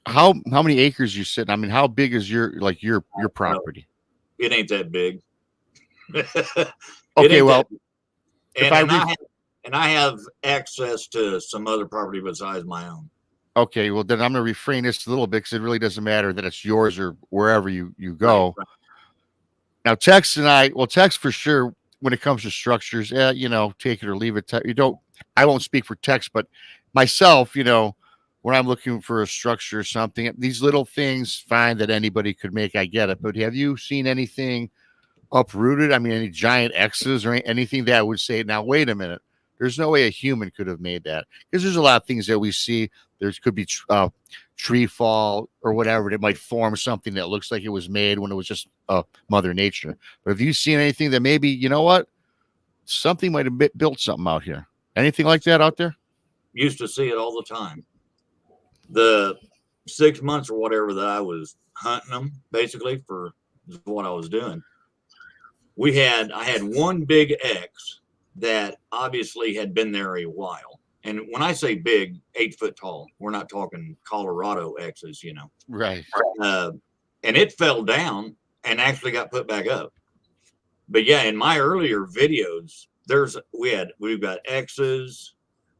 How many acres you sitting? I mean, how big is your property? It ain't that big. Okay, well, I have access to some other property besides my own. Okay, well then I'm going to refrain this a little bit, because it really doesn't matter that it's yours or wherever you go. Right. Now, Tex and Tex for sure, when it comes to structures, take it or leave it. I won't speak for Tex, but myself, when I'm looking for a structure or something, these little things, fine, that anybody could make, I get it. But have you seen anything uprooted? I mean, any giant X's or anything that would say, now, wait a minute, there's no way a human could have made that? Because there's a lot of things that we see. There could be tree fall or whatever that might form something that looks like it was made when it was just Mother Nature. But have you seen anything that maybe, something might have built something out here? Anything like that out there? Used to see it all the time. The 6 months or whatever that I was hunting them, basically, for what I was doing, I had one big X that obviously had been there a while. And when I say big, 8 foot tall, we're not talking Colorado X's, Right. And it fell down and actually got put back up. But yeah, in my earlier videos, we've got X's.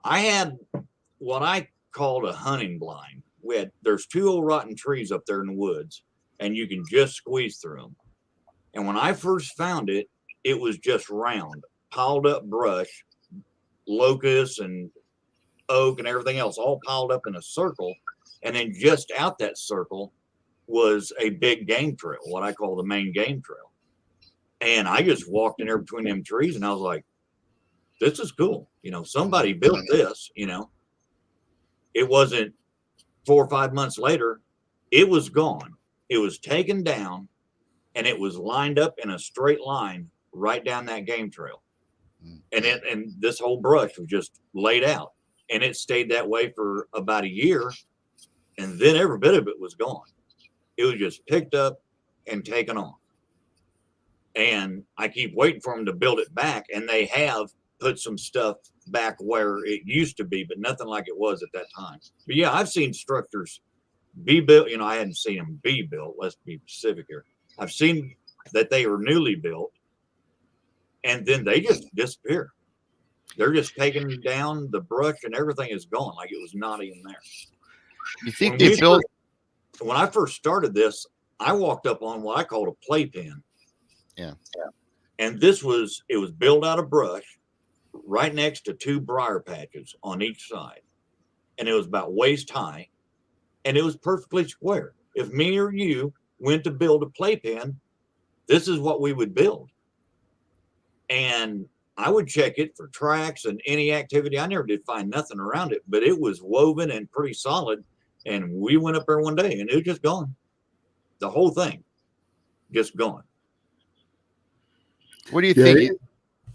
I had what I called a hunting blind. There's 2 old rotten trees up there in the woods, and you can just squeeze through them. And when I first found it, it was just round, piled up brush, locusts and oak and everything else, all piled up in a circle. And then just out that circle was a big game trail, what I call the main game trail. And I just walked in there between them trees, and I was like, this is cool. Somebody built this. It wasn't 4 or 5 months later, it was gone. It was taken down, and it was lined up in a straight line right down that game trail. And this whole brush was just laid out, and it stayed that way for about a year. And then every bit of it was gone. It was just picked up and taken off. And I keep waiting for them to build it back. And they have put some stuff back where it used to be, but nothing like it was at that time. But yeah, I've seen structures be built. I hadn't seen them be built. Let's be specific here. I've seen that they were newly built, and then they just disappear. They're just taking down the brush and everything is gone like it was not even there. You think they built? When I first started this, I walked up on what I called a playpen. Yeah. And it was built out of brush right next to 2 briar patches on each side. And it was about waist high and it was perfectly square. If me or you went to build a playpen, this is what we would build. And I would check it for tracks and any activity. I never did find nothing around it, but it was woven and pretty solid. And we went up there one day and it was just gone. The whole thing just gone. What do you think?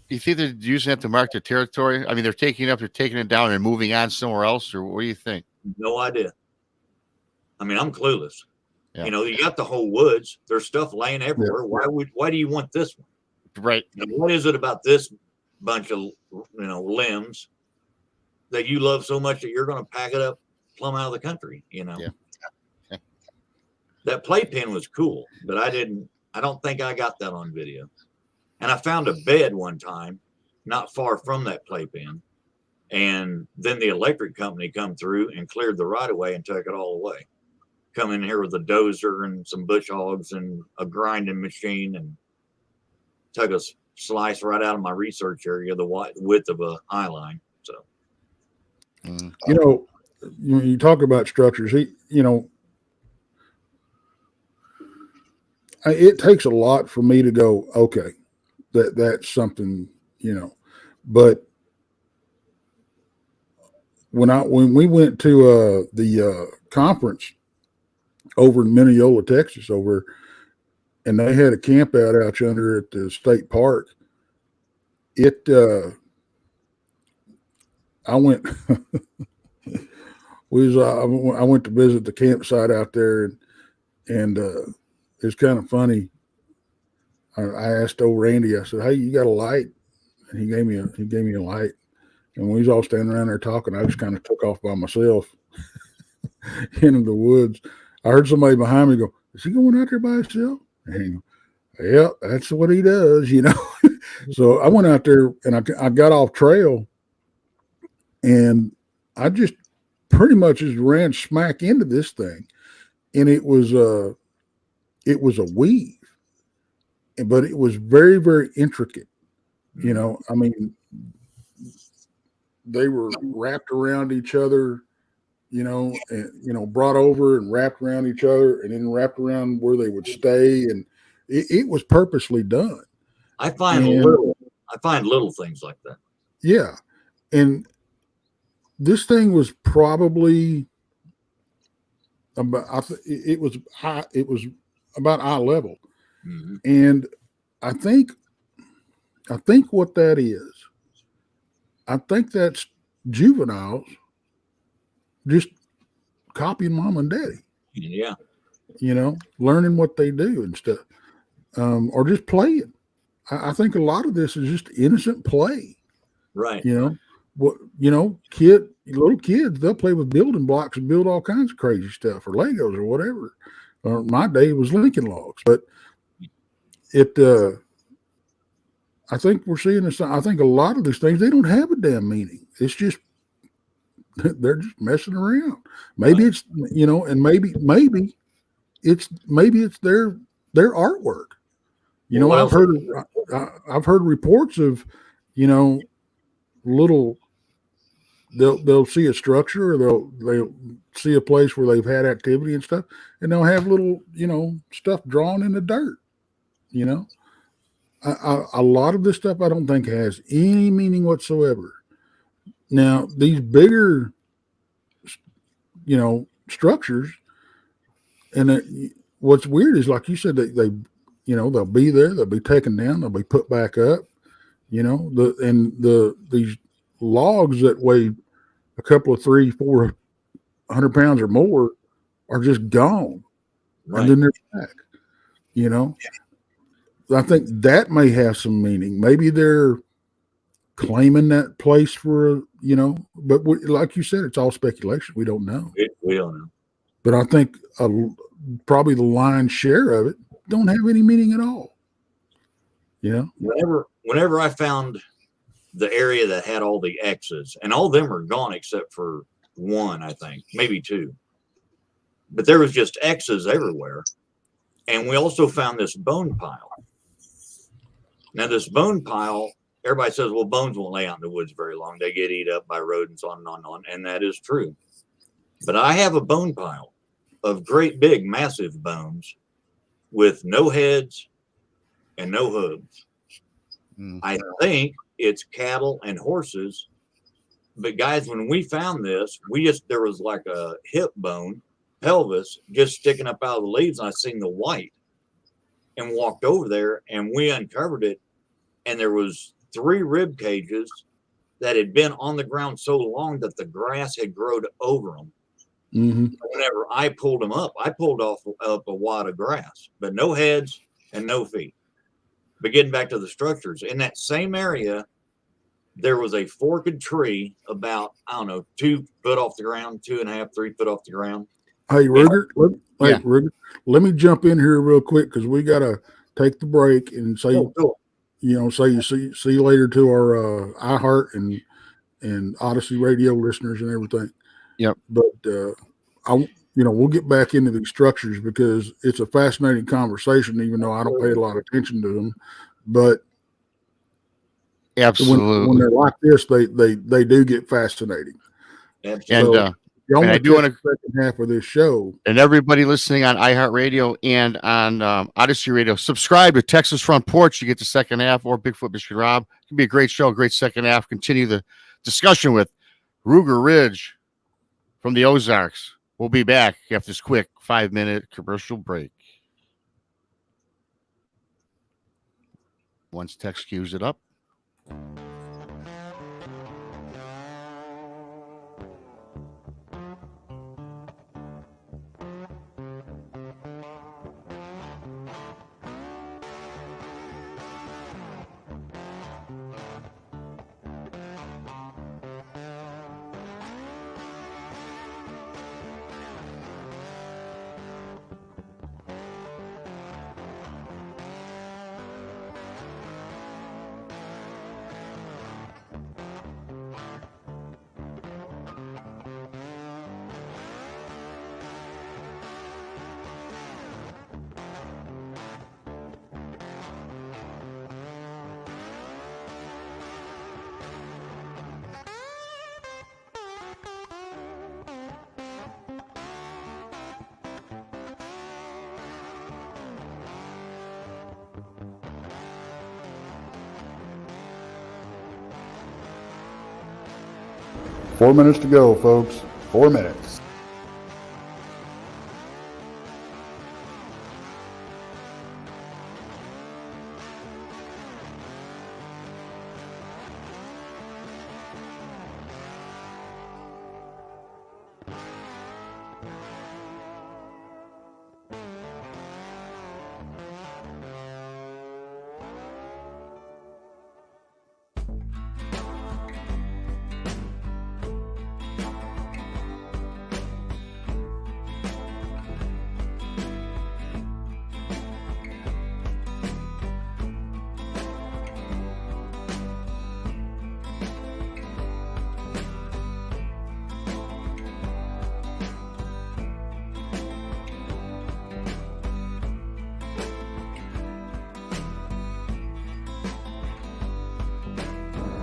You think they're using it to mark their territory? I mean, they're taking it down and moving on somewhere else, or what do you think? No idea. I mean, I'm clueless. Yeah. You know, you got the whole woods. There's stuff laying everywhere. Yeah. Why do you want this one? Right. And what is it about this bunch of limbs that you love so much that you're going to pack it up plumb out of the country? Yeah. That playpen was cool, but I don't think I got that on video. And I found a bed one time not far from that playpen, and then the electric company come through and cleared the right of way and took it all away. Come in here with a dozer and some bush hogs and a grinding machine and took a slice right out of my research area, the width of a eye line. So, when you talk about structures, it takes a lot for me to go, okay, that's something, but when we went to the conference over in Mineola, Texas, and they had a camp out yonder at the state park. I went I went to visit the campsite out there, and it's kind of funny. I asked old Randy, I said, "Hey, you got a light?" And he gave me a light. And when we was all standing around there talking, I just kind of took off by myself into the woods. I heard somebody behind me go, "Is he going out there by himself?" And he go, "Yeah, that's what he does, So I went out there and I got off trail, and I just pretty much just ran smack into this thing, and it was a weave, but it was very, very intricate. I mean, they were wrapped around each other, and brought over and wrapped around each other, and then wrapped around where they would stay, and it was purposely done. I find little things like that. Yeah, and this thing was probably about it was about eye level, and I think what that is, I think that's juveniles just copying mom and daddy. Yeah. Learning what they do and stuff, or just playing. I think a lot of this is just innocent play. Right. Little kids, they'll play with building blocks and build all kinds of crazy stuff, or Legos or whatever. My day was Lincoln Logs, but I think we're seeing this. I think a lot of these things, they don't have a damn meaning. It's just, they're just messing around. Maybe it's, and maybe it's their artwork. I've heard reports of, little, they'll see a structure, or they'll see a place where they've had activity and stuff, and they'll have little, stuff drawn in the dirt. A lot of this stuff I don't think has any meaning whatsoever. Now, these bigger, structures, and what's weird is, like you said, they they'll be there, they'll be taken down, they'll be put back up, these logs that weigh a couple of 300-400 pounds or more are just gone. Right. And then they're back, I think that may have some meaning. Maybe they're claiming that place for, but like you said, it's all speculation. We don't know. We don't know. But I think probably the lion's share of it don't have any meaning at all. Whenever I found the area that had all the X's, and all of them are gone except for one, I think, maybe two. But there was just X's everywhere. And we also found this bone pile. Now, this bone pile, everybody says, well, bones won't lay out in the woods very long. They get eaten up by rodents, on and on and on. And that is true. But I have a bone pile of great big, massive bones with no heads and no hooves. I think it's cattle and horses. But guys, when we found this, there was like a hip bone, pelvis, just sticking up out of the leaves. And I seen the white and walked over there, and we uncovered it. And there was 3 rib cages that had been on the ground so long that the grass had grown over them. Whenever I pulled them up, I pulled up a wad of grass, but no heads and no feet. But getting back to the structures, in that same area, there was a forked tree about, I don't know, 2 foot off the ground, 2.5, 3 foot off the ground. Hey, Ruger, Ruger, let me jump in here real quick because we got to take the break and say, say you see you later to our iHeart and Odyssey Radio listeners and everything. Yep. But we'll get back into the structures because it's a fascinating conversation, even though I don't pay a lot of attention to them. But absolutely, when they're like this, they do get fascinating. Absolutely. So, and I do want to second half of this show. And everybody listening on iHeartRadio and on Odyssey Radio, subscribe to Texas Front Porch. You get the second half, or Bigfoot Michigan Rob. It can be a great show, great second half. Continue the discussion with Ruger Ridge from the Ozarks. We'll be back after this quick 5-minute commercial break. Once text cues it up. Four minutes to go, folks. 4 minutes.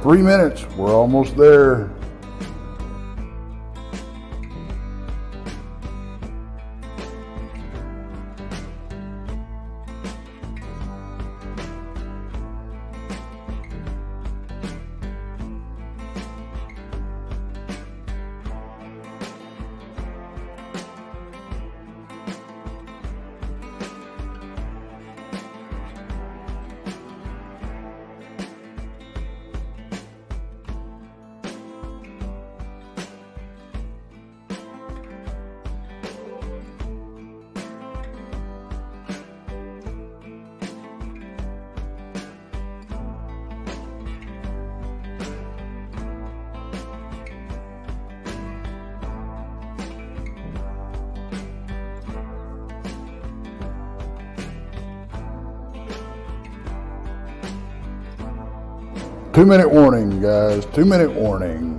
Three minutes. We're almost there. 2-minute warning, guys. 2-minute warning.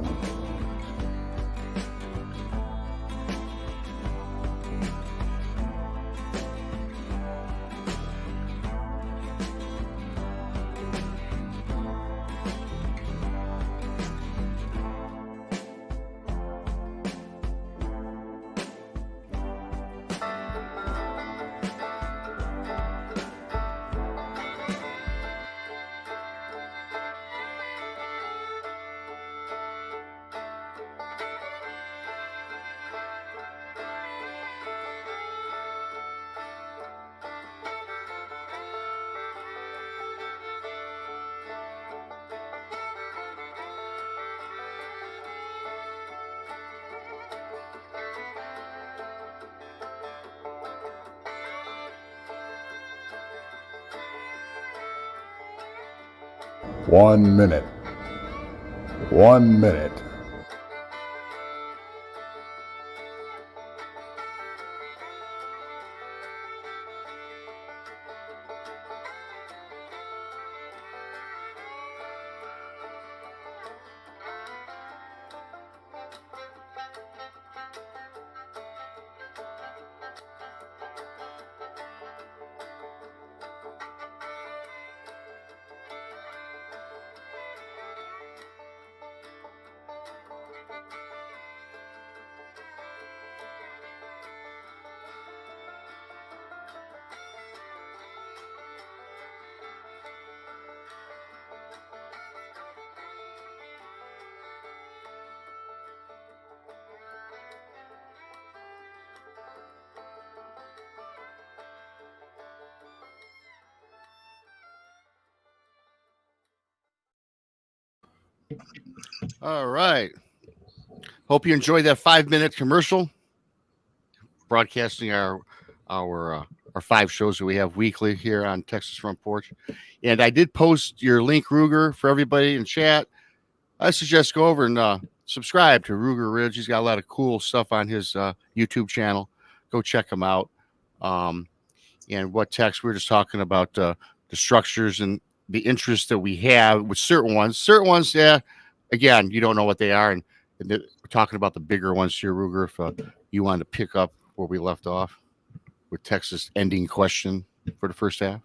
One minute. 1 minute. All right. Hope you enjoyed that 5-minute commercial. Broadcasting our 5 shows that we have weekly here on Texas Front Porch. And I did post your link, Ruger, for everybody in chat. I suggest go over and subscribe to Ruger Ridge. He's got a lot of cool stuff on his YouTube channel. Go check him out. And what Tex, we were just talking about the structures and the interest that we have with certain ones. Certain ones, yeah, again, you don't know what they are. And we're talking about the bigger ones here, Ruger, if you wanted to pick up where we left off with Tex's ending question for the first half.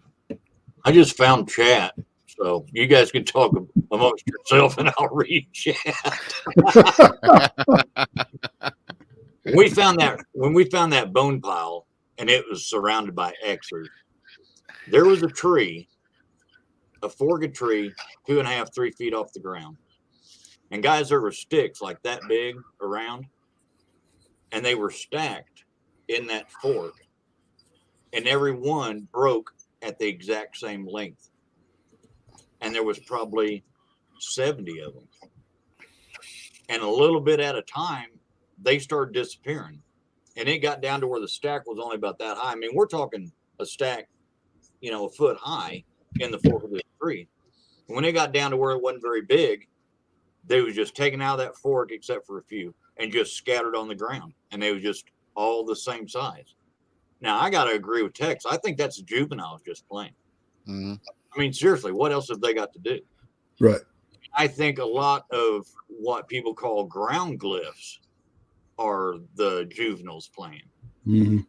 I just found chat, so you guys can talk amongst yourself, and I'll read chat. When we found that bone pile, and it was surrounded by Xers, there was a tree, a forked tree, 2.5, 3 feet off the ground. And guys, there were sticks like that big around, and they were stacked in that fork, and every one broke at the exact same length. And there was probably 70 of them. And a little bit at a time, they started disappearing. And it got down to where the stack was only about that high. I mean, we're talking a stack, a foot high in the fork of the tree. And when it got down to where it wasn't very big, they was just taken out of that fork except for a few and just scattered on the ground. And they was just all the same size. Now, I got to agree with Tex. I think that's juveniles just playing. Mm-hmm. I mean, seriously, what else have they got to do? Right. I think a lot of what people call ground glyphs are the juveniles playing. Mm-hmm.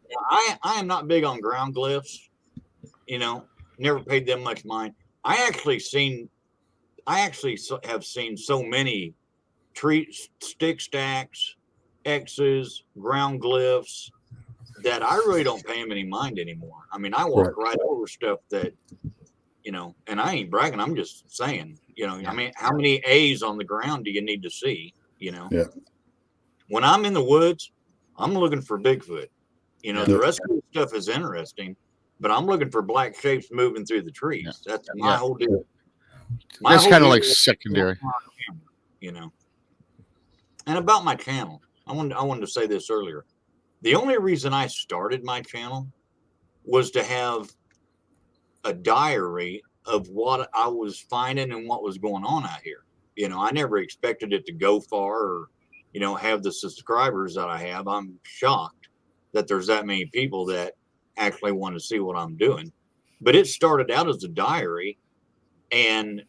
I am not big on ground glyphs. Never paid them much mind. I actually have seen so many stick stacks, X's, ground glyphs that I really don't pay them any mind anymore. I mean, I walk right over stuff that, and I ain't bragging. I'm just saying, I mean, how many A's on the ground do you need to see? Yeah. When I'm in the woods, I'm looking for Bigfoot. The rest of the stuff is interesting, but I'm looking for black shapes moving through the trees. Yeah. That's my whole deal. That's kind of like secondary, And about my channel, I wanted to say this earlier. The only reason I started my channel was to have a diary of what I was finding and what was going on out here. I never expected it to go far or, have the subscribers that I have. I'm shocked that there's that many people that actually want to see what I'm doing. But it started out as a diary, and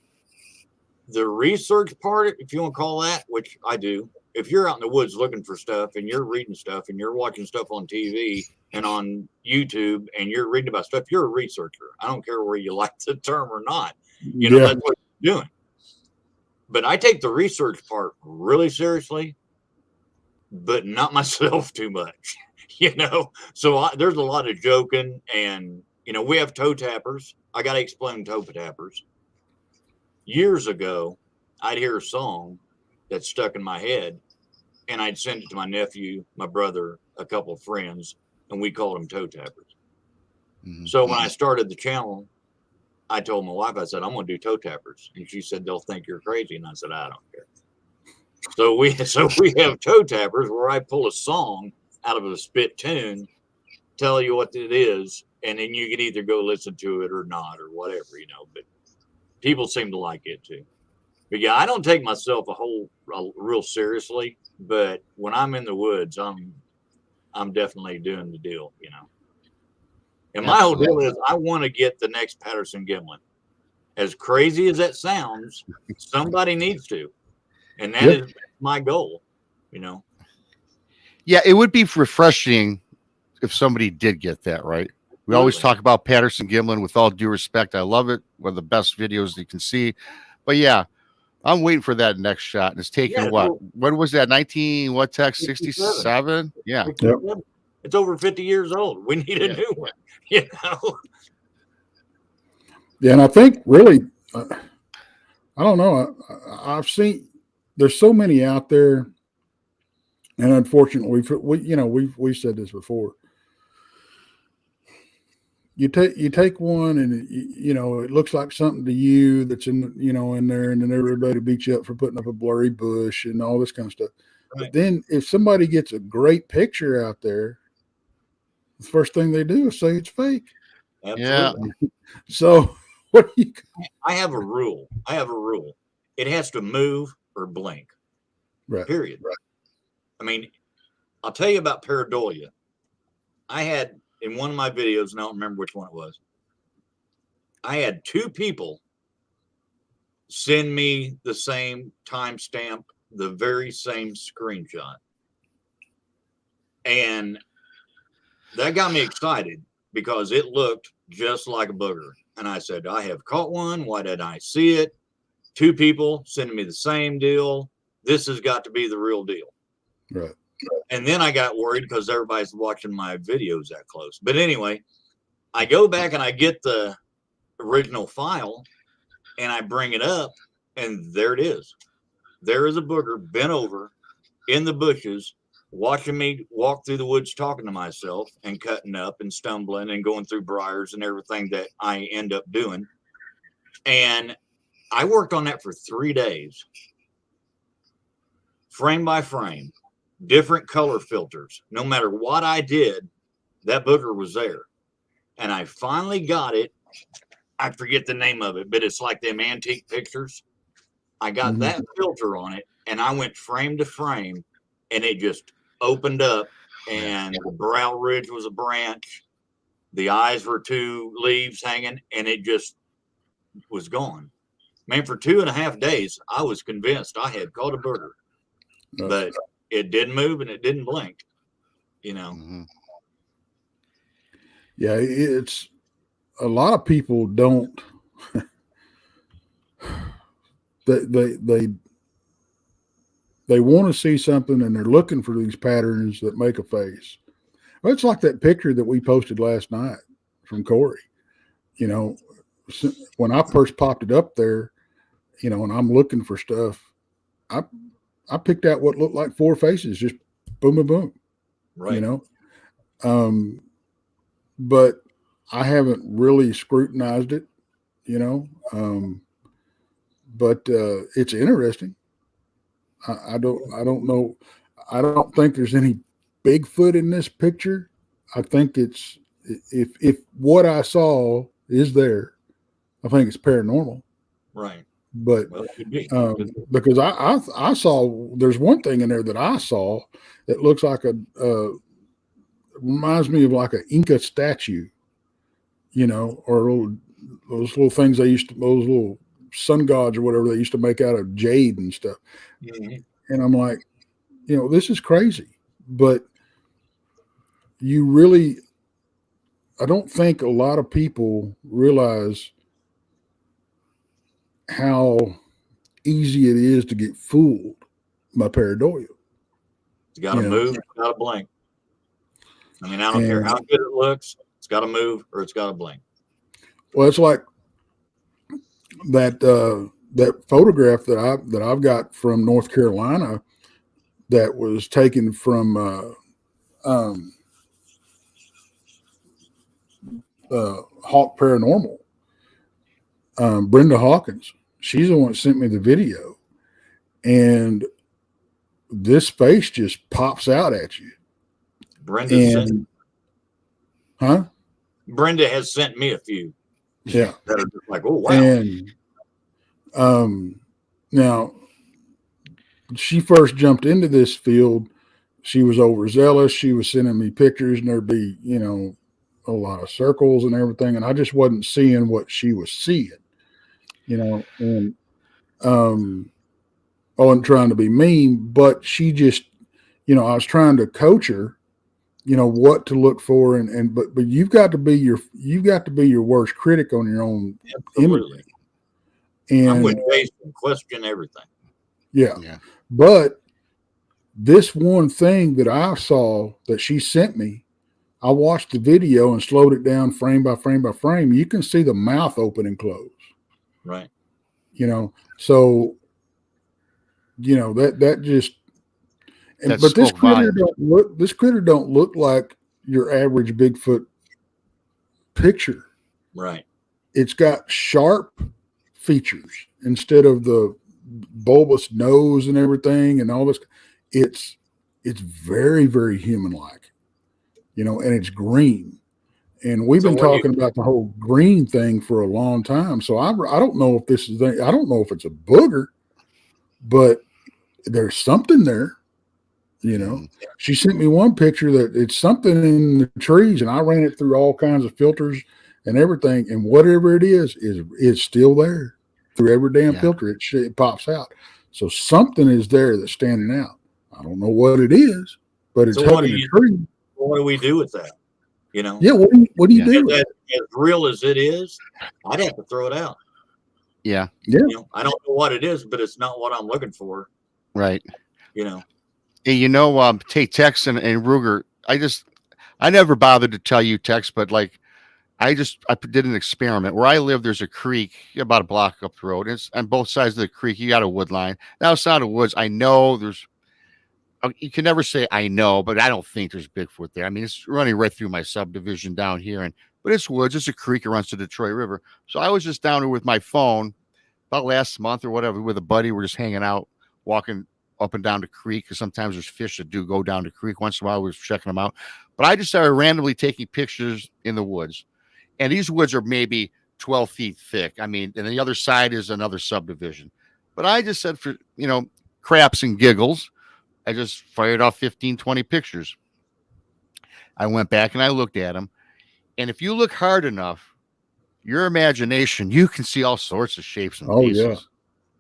the research part, if you want to call that, which I do, if you're out in the woods looking for stuff and you're reading stuff and you're watching stuff on TV and on YouTube and you're reading about stuff, you're a researcher. I don't care where you like the term or not. You know, that's what you're doing. But I take the research part really seriously, but not myself too much, you know? So there's a lot of joking and, you know, we have toe tappers. I got to explain toe tappers. Years ago, I'd hear a song that stuck in my head and I'd send it to my nephew, my brother, a couple of friends, and we called them toe tappers. Mm-hmm. So when I started the channel, I told my wife, I said, I'm going to do toe tappers. And she said, they'll think you're crazy. And I said, I don't care. So we have toe tappers where I pull a song out of a spit tune, tell you what it is, and then you can either go listen to it or not or whatever, you know, but people seem to like it too. But yeah, I don't take myself real seriously, but when I'm in the woods, I'm definitely doing the deal, you know. And my whole deal is I want to get the next Patterson Gimlin. As crazy as that sounds, somebody needs to. And that is my goal, you know. Yeah, it would be refreshing if somebody did get that, right? We always talk about Patterson Gimlin with all due respect. I love it. One of the best videos you can see. But yeah, I'm waiting for that next shot. And it's taken when was that? 67? Yeah. Yep. It's over 50 years old. We need a new one, you know? Yeah, and I think really, I don't know. I've seen there's so many out there, and unfortunately, we've said this before. You take one, and it looks like something to you that's in there, and then everybody beats you up for putting up a blurry bush and all this kind of stuff. Right. But then if somebody gets a great picture out there, the first thing they do is say it's fake. Absolutely. Yeah. So what do you? I have a rule. It has to move or blink. Right. Period. Right. I mean, I'll tell you about pareidolia. I had in one of my videos, and I don't remember which one it was, I had 2 people send me the same timestamp, the very same screenshot. And that got me excited because it looked just like a booger. And I said, I have caught one. Why didn't I see it? 2 people sending me the same deal. This has got to be the real deal. Right. And then I got worried because everybody's watching my videos that close. But anyway, I go back and I get the original file and I bring it up and there it is. There is a booger bent over in the bushes, watching me walk through the woods, talking to myself and cutting up and stumbling and going through briars and everything that I end up doing. And I worked on that for 3 days, frame by frame, different color filters. No matter what I did, that booger was there. And I finally got it. I forget the name of it, but it's like them antique pictures. I got that filter on it and I went frame to frame and it just opened up and the brow ridge was a branch. The eyes were 2 leaves hanging and it just was gone. Man, for 2.5 days, I was convinced I had caught a booger, but it didn't move and it didn't blink, you know? Mm-hmm. Yeah. It's a lot of people don't, they want to see something and they're looking for these patterns that make a face. Well, it's like that picture that we posted last night from Corey. You know, when I first popped it up there, and I'm looking for stuff, I picked out what looked like 4 faces, just boom, boom, boom. Right. But I haven't really scrutinized it, but it's interesting. I don't know. I don't think there's any Bigfoot in this picture. I think it's, if what I saw is there, I think it's paranormal. Right. But because I saw, there's one thing in there that I saw that looks like reminds me of like an Inca statue, or those little things those little sun gods or whatever they used to make out of jade and stuff. Mm-hmm. And I'm like, this is crazy. But you really, I don't think a lot of people realize how easy it is to get fooled by pareidolia. It's got to move. It's got to blink. I mean, I don't care how good it looks. It's got to move or it's got to blink. Well, it's like that photograph that I've got from North Carolina that was taken from Hawk Paranormal. Brenda Hawkins. She's the one that sent me the video, and this face just pops out at you. Brenda has sent me a few. Yeah, that are just like, oh wow. And now she first jumped into this field. She was overzealous. She was sending me pictures, and there'd be a lot of circles and everything, and I just wasn't seeing what she was seeing. And I wasn't trying to be mean, but she just, I was trying to coach her, what to look for, but you've got to be your worst critic on your own. Absolutely. And I'm with Jason, question everything. Yeah. But this one thing that I saw that she sent me, I watched the video and slowed it down frame by frame by frame. You can see the mouth open and close. Right. So that just, but this critter don't look like your average Bigfoot picture. Right. It's got sharp features instead of the bulbous nose and everything and all this. It's very, very human-like, and it's green. And we've been talking about the whole green thing for a long time. So I don't know if I don't know if it's a booger, but there's something there. She sent me one picture that it's something in the trees, and I ran it through all kinds of filters and everything. And whatever it is still there through every damn filter. It pops out. So something is there that's standing out. I don't know what it is, but it's hugging the tree. What do we do with that? Yeah. What do you do? As real as it is, I'd have to throw it out. Yeah. Yeah. I don't know what it is, but it's not what I'm looking for. Right. Hey, take Tex and Ruger. I never bothered to tell you, Tex, but like, I did an experiment where I live. There's a creek about a block up the road. It's on both sides of the creek. You got a wood line. Now it's not a woods. I know you can never say I know, but I don't think there's Bigfoot there. I mean, it's running right through my subdivision down here, but it's woods. It's a creek that runs to the Detroit River. So I was just down there with my phone about last month or whatever with a buddy. We're just hanging out, walking up and down the creek, because sometimes there's fish that do go down the creek. Once in a while, we was checking them out. But I just started randomly taking pictures in the woods. And these woods are maybe 12 feet thick. I mean, and the other side is another subdivision. But I just said for, craps and giggles, I just fired off 15, 20 pictures. I went back and I looked at them. And if you look hard enough, your imagination, you can see all sorts of shapes and pieces.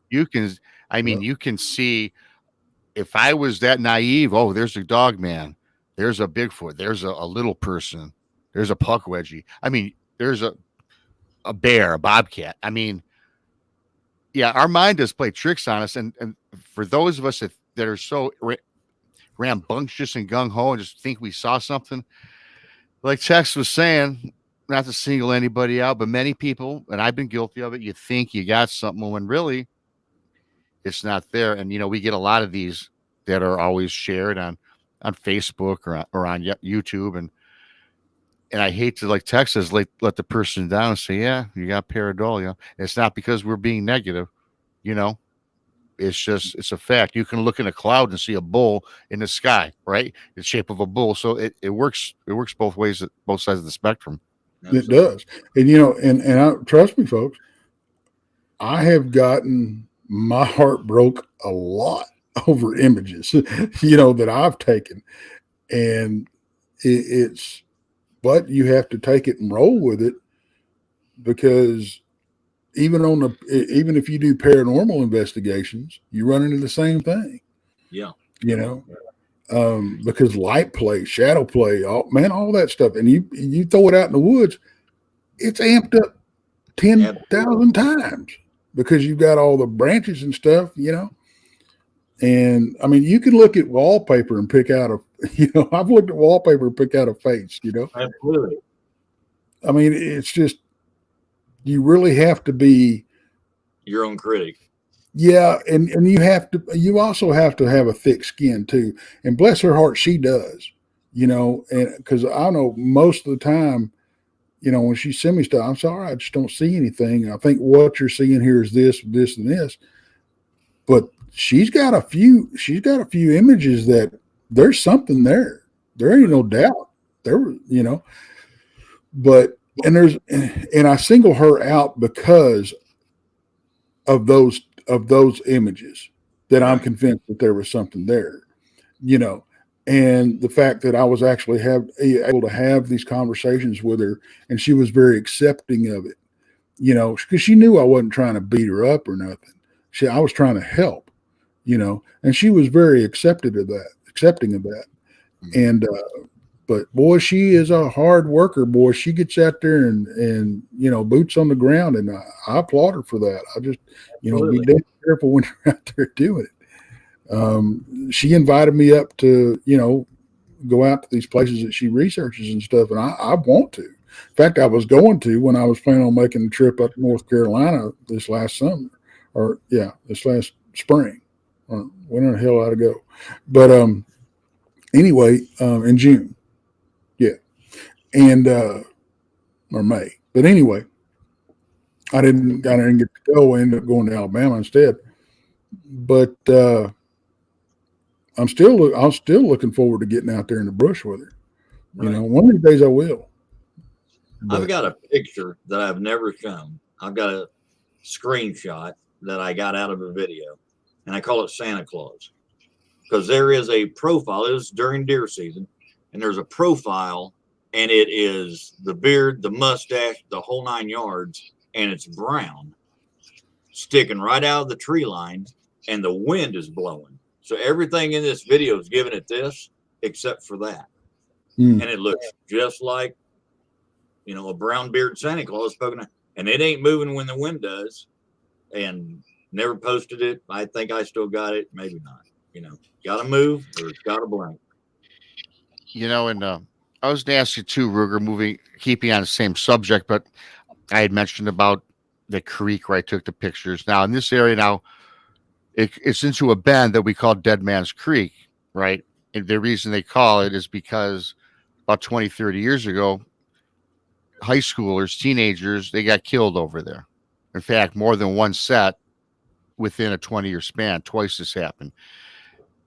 You can see, if I was that naive, there's a dog man, there's a Bigfoot, there's a little person, there's a puck wedgie. I mean, there's a bear, a bobcat. I mean, yeah, our mind does play tricks on us. And for those of us that are so rambunctious and gung-ho and just think we saw something, like Tex was saying, not to single anybody out, but many people, and I've been guilty of it, you think you got something when really it's not there. And, we get a lot of these that are always shared on Facebook or on YouTube. And I hate to, like Tex says, let the person down and say, yeah, you got pareidolia. It's not because we're being negative, it's a fact. You can look in a cloud and see a bull in the sky, right? The shape of a bull. So it works both ways, both sides of the spectrum. It does. And trust me, folks, I have gotten my heart broke a lot over images, that I've taken. And but you have to take it and roll with it, because even if you do paranormal investigations, you run into the same thing. Yeah. You know, because light play, shadow play, all that stuff, and you throw it out in the woods, it's amped up 10,000 times because you've got all the branches and stuff, you know. And I mean, you can look at wallpaper and pick out I've looked at wallpaper and pick out a face, you know. Absolutely. I mean, it's just, you really have to be your own critic. Yeah, and you also have to have a thick skin too. And bless her heart, she does. You know, and because I know most of the time, you know, when she sends me stuff, I'm sorry, I just don't see anything. I think what you're seeing here is this, this, and this. But she's got a few images that there's something there. There ain't no doubt. You know, but and I single her out because of those images that I'm convinced that there was something there, you know, and the fact that I was actually able to have these conversations with her, and she was very accepting of it, you know, because she knew I wasn't trying to beat her up or nothing. I was trying to help, you know, and she was very accepting of that. And but boy, she is a hard worker. Boy, she gets out there and you know, boots on the ground, and I applaud her for that. I just, you know, be damn careful when you're out there doing it. She invited me up to, you know, go out to these places that she researches and stuff, and I want to. In fact, I was going to when I was planning on making the trip up to North Carolina this last summer, this last spring, or when the hell I'd go. But anyway, in June. And or May, but anyway, I didn't get to go. I ended up going to Alabama instead. But I'm still looking forward to getting out there in the brush with her. You know, one of these days I will. But I've got a picture that I've never shown. I've got a screenshot that I got out of a video, and I call it Santa Claus because there is a profile. It was during deer season, and there's a profile. And it is the beard, the mustache, the whole 9 yards, and it's brown, sticking right out of the tree line, and the wind is blowing. So everything in this video is giving it this, except for that. And it looks just like, you know, a brown beard Santa Claus poking out, and it ain't moving when the wind does. And never posted it. I think I still got it, maybe not. You know, got to move or it's got to blank. You know, and I was going to ask you too, Ruger, keeping on the same subject, but I had mentioned about the creek where I took the pictures. Now, in this area now, it's into a bend that we call Dead Man's Creek, right? And the reason they call it is because about 20, 30 years ago, high schoolers, teenagers, they got killed over there. In fact, more than one set within a 20-year span, twice this happened.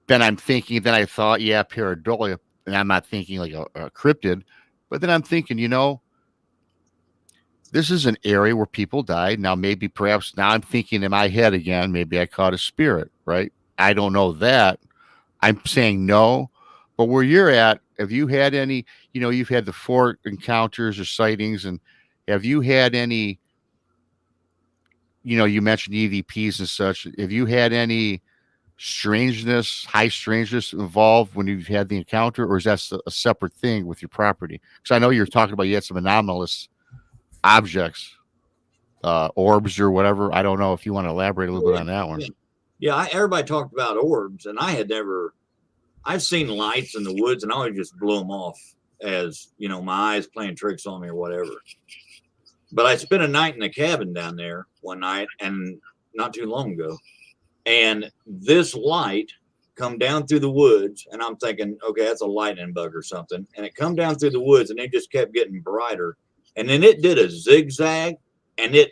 Then I thought, yeah, pareidolia. And I'm not thinking like a cryptid, but then I'm thinking, you know, this is an area where people died. Now, perhaps now I'm thinking in my head again, maybe I caught a spirit, right? I don't know that. I'm saying no. But where you're at, have you had any, you know, you've had the 4 encounters or sightings, and have you had any, you know, you mentioned EVPs and such. Have you had any high strangeness involved when you've had the encounter, or is that a separate thing with your property? Because I know you're talking about you had some anomalous objects, orbs or whatever. I don't know if you want to elaborate a little bit on that one. Yeah, everybody talked about orbs, and I've seen lights in the woods, and I always just blew them off as, you know, my eyes playing tricks on me or whatever. But I spent a night in a cabin down there one night, and not too long ago. And this light come down through the woods, and I'm thinking, okay, that's a lightning bug or something. And it come down through the woods, and it just kept getting brighter. And then it did a zigzag, and it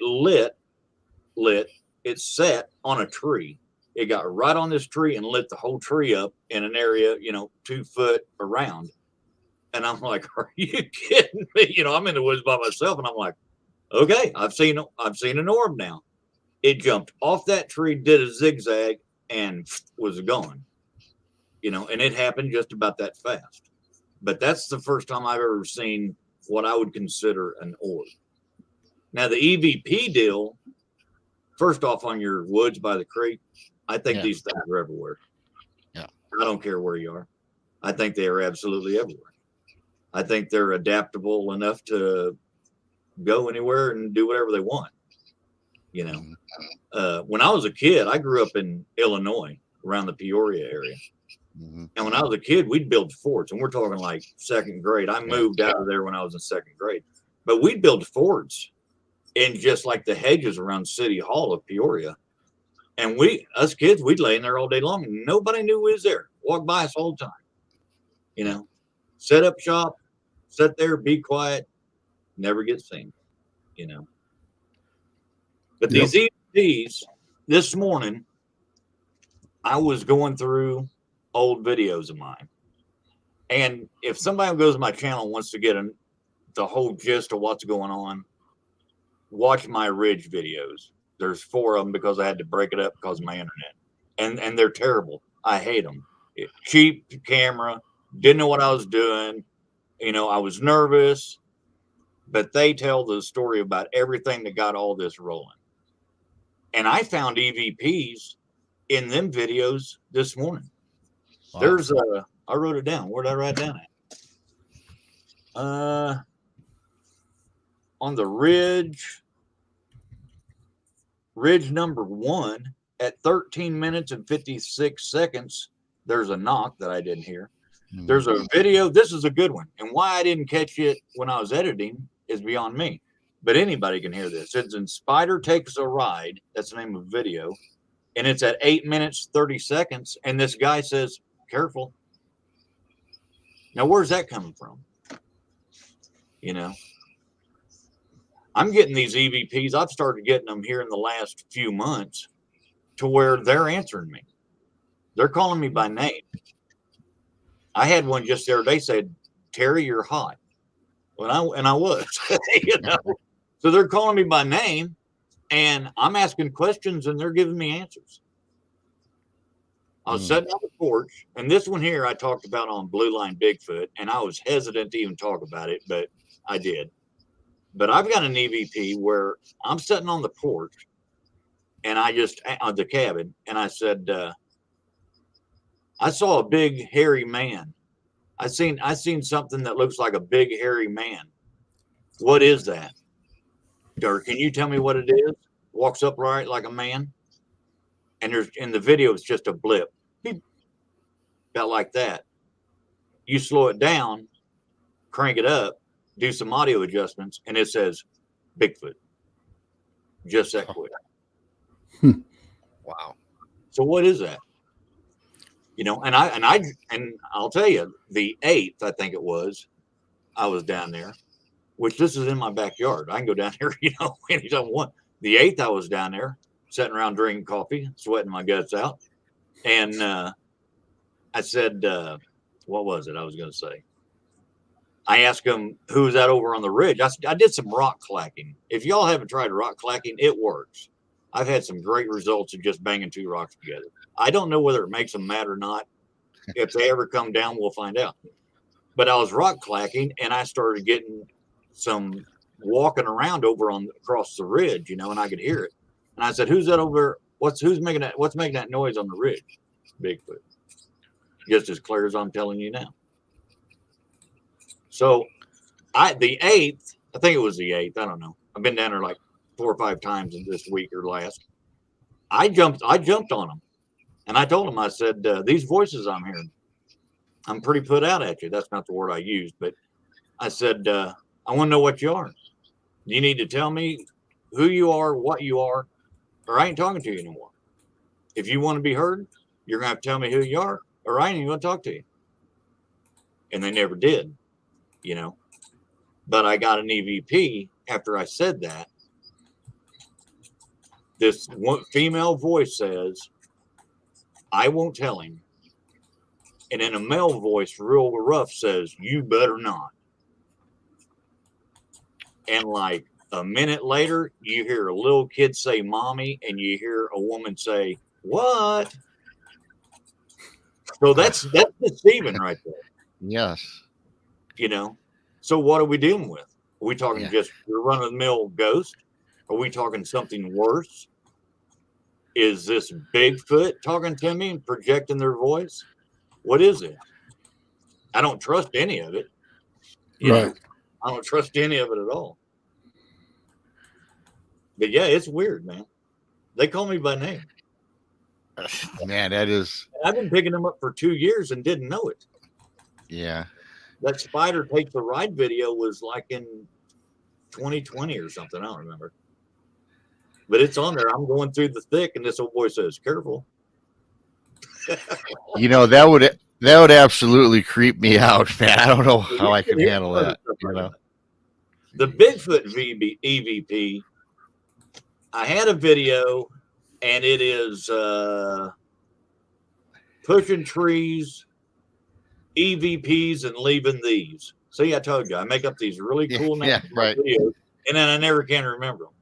it set on a tree. It got right on this tree and lit the whole tree up in an area, you know, 2 foot around. And I'm like, are you kidding me? You know, I'm in the woods by myself, and I'm like, okay, I've seen an orb now. It jumped off that tree, did a zigzag, and was gone. You know, and it happened just about that fast. But that's the first time I've ever seen what I would consider an orb. Now, the EVP deal, first off, on your woods by the creek, I think Yeah. these things are everywhere. Yeah. I don't care where you are. I think they are absolutely everywhere. I think they're adaptable enough to go anywhere and do whatever they want. You know, when I was a kid, I grew up in Illinois around the Peoria area. Mm-hmm. And when I was a kid, we'd build forts, and we're talking like second grade. I moved out of there when I was in second grade, but we'd build forts in just like the hedges around City Hall of Peoria. And us kids, we'd lay in there all day long, and nobody knew we was there. Walk by us all the time. You know, set up shop, sit there, be quiet, never get seen. You know, but these EVPs, this morning, I was going through old videos of mine. And if somebody goes to my channel and wants to get the whole gist of what's going on, watch my Ridge videos. There's 4 of them because I had to break it up because of my internet. And they're terrible. I hate them. Cheap camera, didn't know what I was doing. You know, I was nervous. But they tell the story about everything that got all this rolling. And I found EVPs in them videos this morning. Wow. There's I wrote it down. Where'd I write down at? On the Ridge number 1 at 13 minutes and 56 seconds. There's a knock that I didn't hear. Mm-hmm. There's a video. This is a good one. And why I didn't catch it when I was editing is beyond me. But anybody can hear this. It's in Spider Takes a Ride. That's the name of the video. And it's at 8 minutes, 30 seconds. And this guy says, careful. Now, where's that coming from? You know, I'm getting these EVPs. I've started getting them here in the last few months to where they're answering me. They're calling me by name. I had one just the other day said, Terry, you're hot. And I was, you know. So they're calling me by name, and I'm asking questions, and they're giving me answers. I was sitting on the porch, and this one here I talked about on Blue Line Bigfoot, and I was hesitant to even talk about it, but I did. But I've got an EVP where I'm sitting on the porch, and on the cabin, and I said, I saw a big hairy man. I seen something that looks like a big hairy man. What is that? Or can you tell me what it is? Walks upright like a man. And there's in the video, it's just a blip. Beep. About like that. You slow it down, crank it up, do some audio adjustments, and it says Bigfoot. Just that quick. Wow. So what is that? You know, and I'll tell you, the 8th, I think it was, I was down there, which this is in my backyard. I can go down here, you know, anytime I want. The 8th, I was down there, sitting around drinking coffee, sweating my guts out. And I said, what was it I was going to say? I asked him, who's that over on the ridge? I did some rock clacking. If y'all haven't tried rock clacking, it works. I've had some great results of just banging 2 rocks together. I don't know whether it makes them mad or not. If they ever come down, we'll find out. But I was rock clacking, and I started getting some walking around over across the ridge, you know, and I could hear it. And I said, "Who's that over? What's making that noise on the ridge?" Bigfoot. Just as clear as I'm telling you now. So, the 8th, I think it was the 8th. I don't know. I've been down there like 4 or 5 times in this week or last. I jumped on them. And I told him, I said, these voices I'm hearing, I'm pretty put out at you. That's not the word I used, but I said, I want to know what you are. You need to tell me who you are, what you are, or I ain't talking to you anymore. If you want to be heard, you're going to have to tell me who you are, or I ain't even going to talk to you. And they never did, you know. But I got an EVP after I said that. This one female voice says, I won't tell him. And in a male voice, real rough, says, you better not. And like a minute later, you hear a little kid say mommy, and you hear a woman say, what? So that's deceiving right there. Yes. You know, so what are we dealing with? Are we talking just your run-of-the-mill ghost? Are we talking something worse? Is this Bigfoot talking to me and projecting their voice? What is it? I don't trust any of it. You know, I don't trust any of it at all. But yeah, it's weird, man. They call me by name. Man, that is. I've been picking them up for 2 years and didn't know it. Yeah. That spider takes a ride video was like in 2020 or something. I don't remember. But it's on there. I'm going through the thick, and this old boy says, "Careful." You know, that would absolutely creep me out, man. I don't know how I can handle that. You know? The Bigfoot EVP, I had a video, and it is pushing trees, EVPs, and leaving these. See, I told you, I make up these really cool names Yeah, right. videos, and then I never can remember them.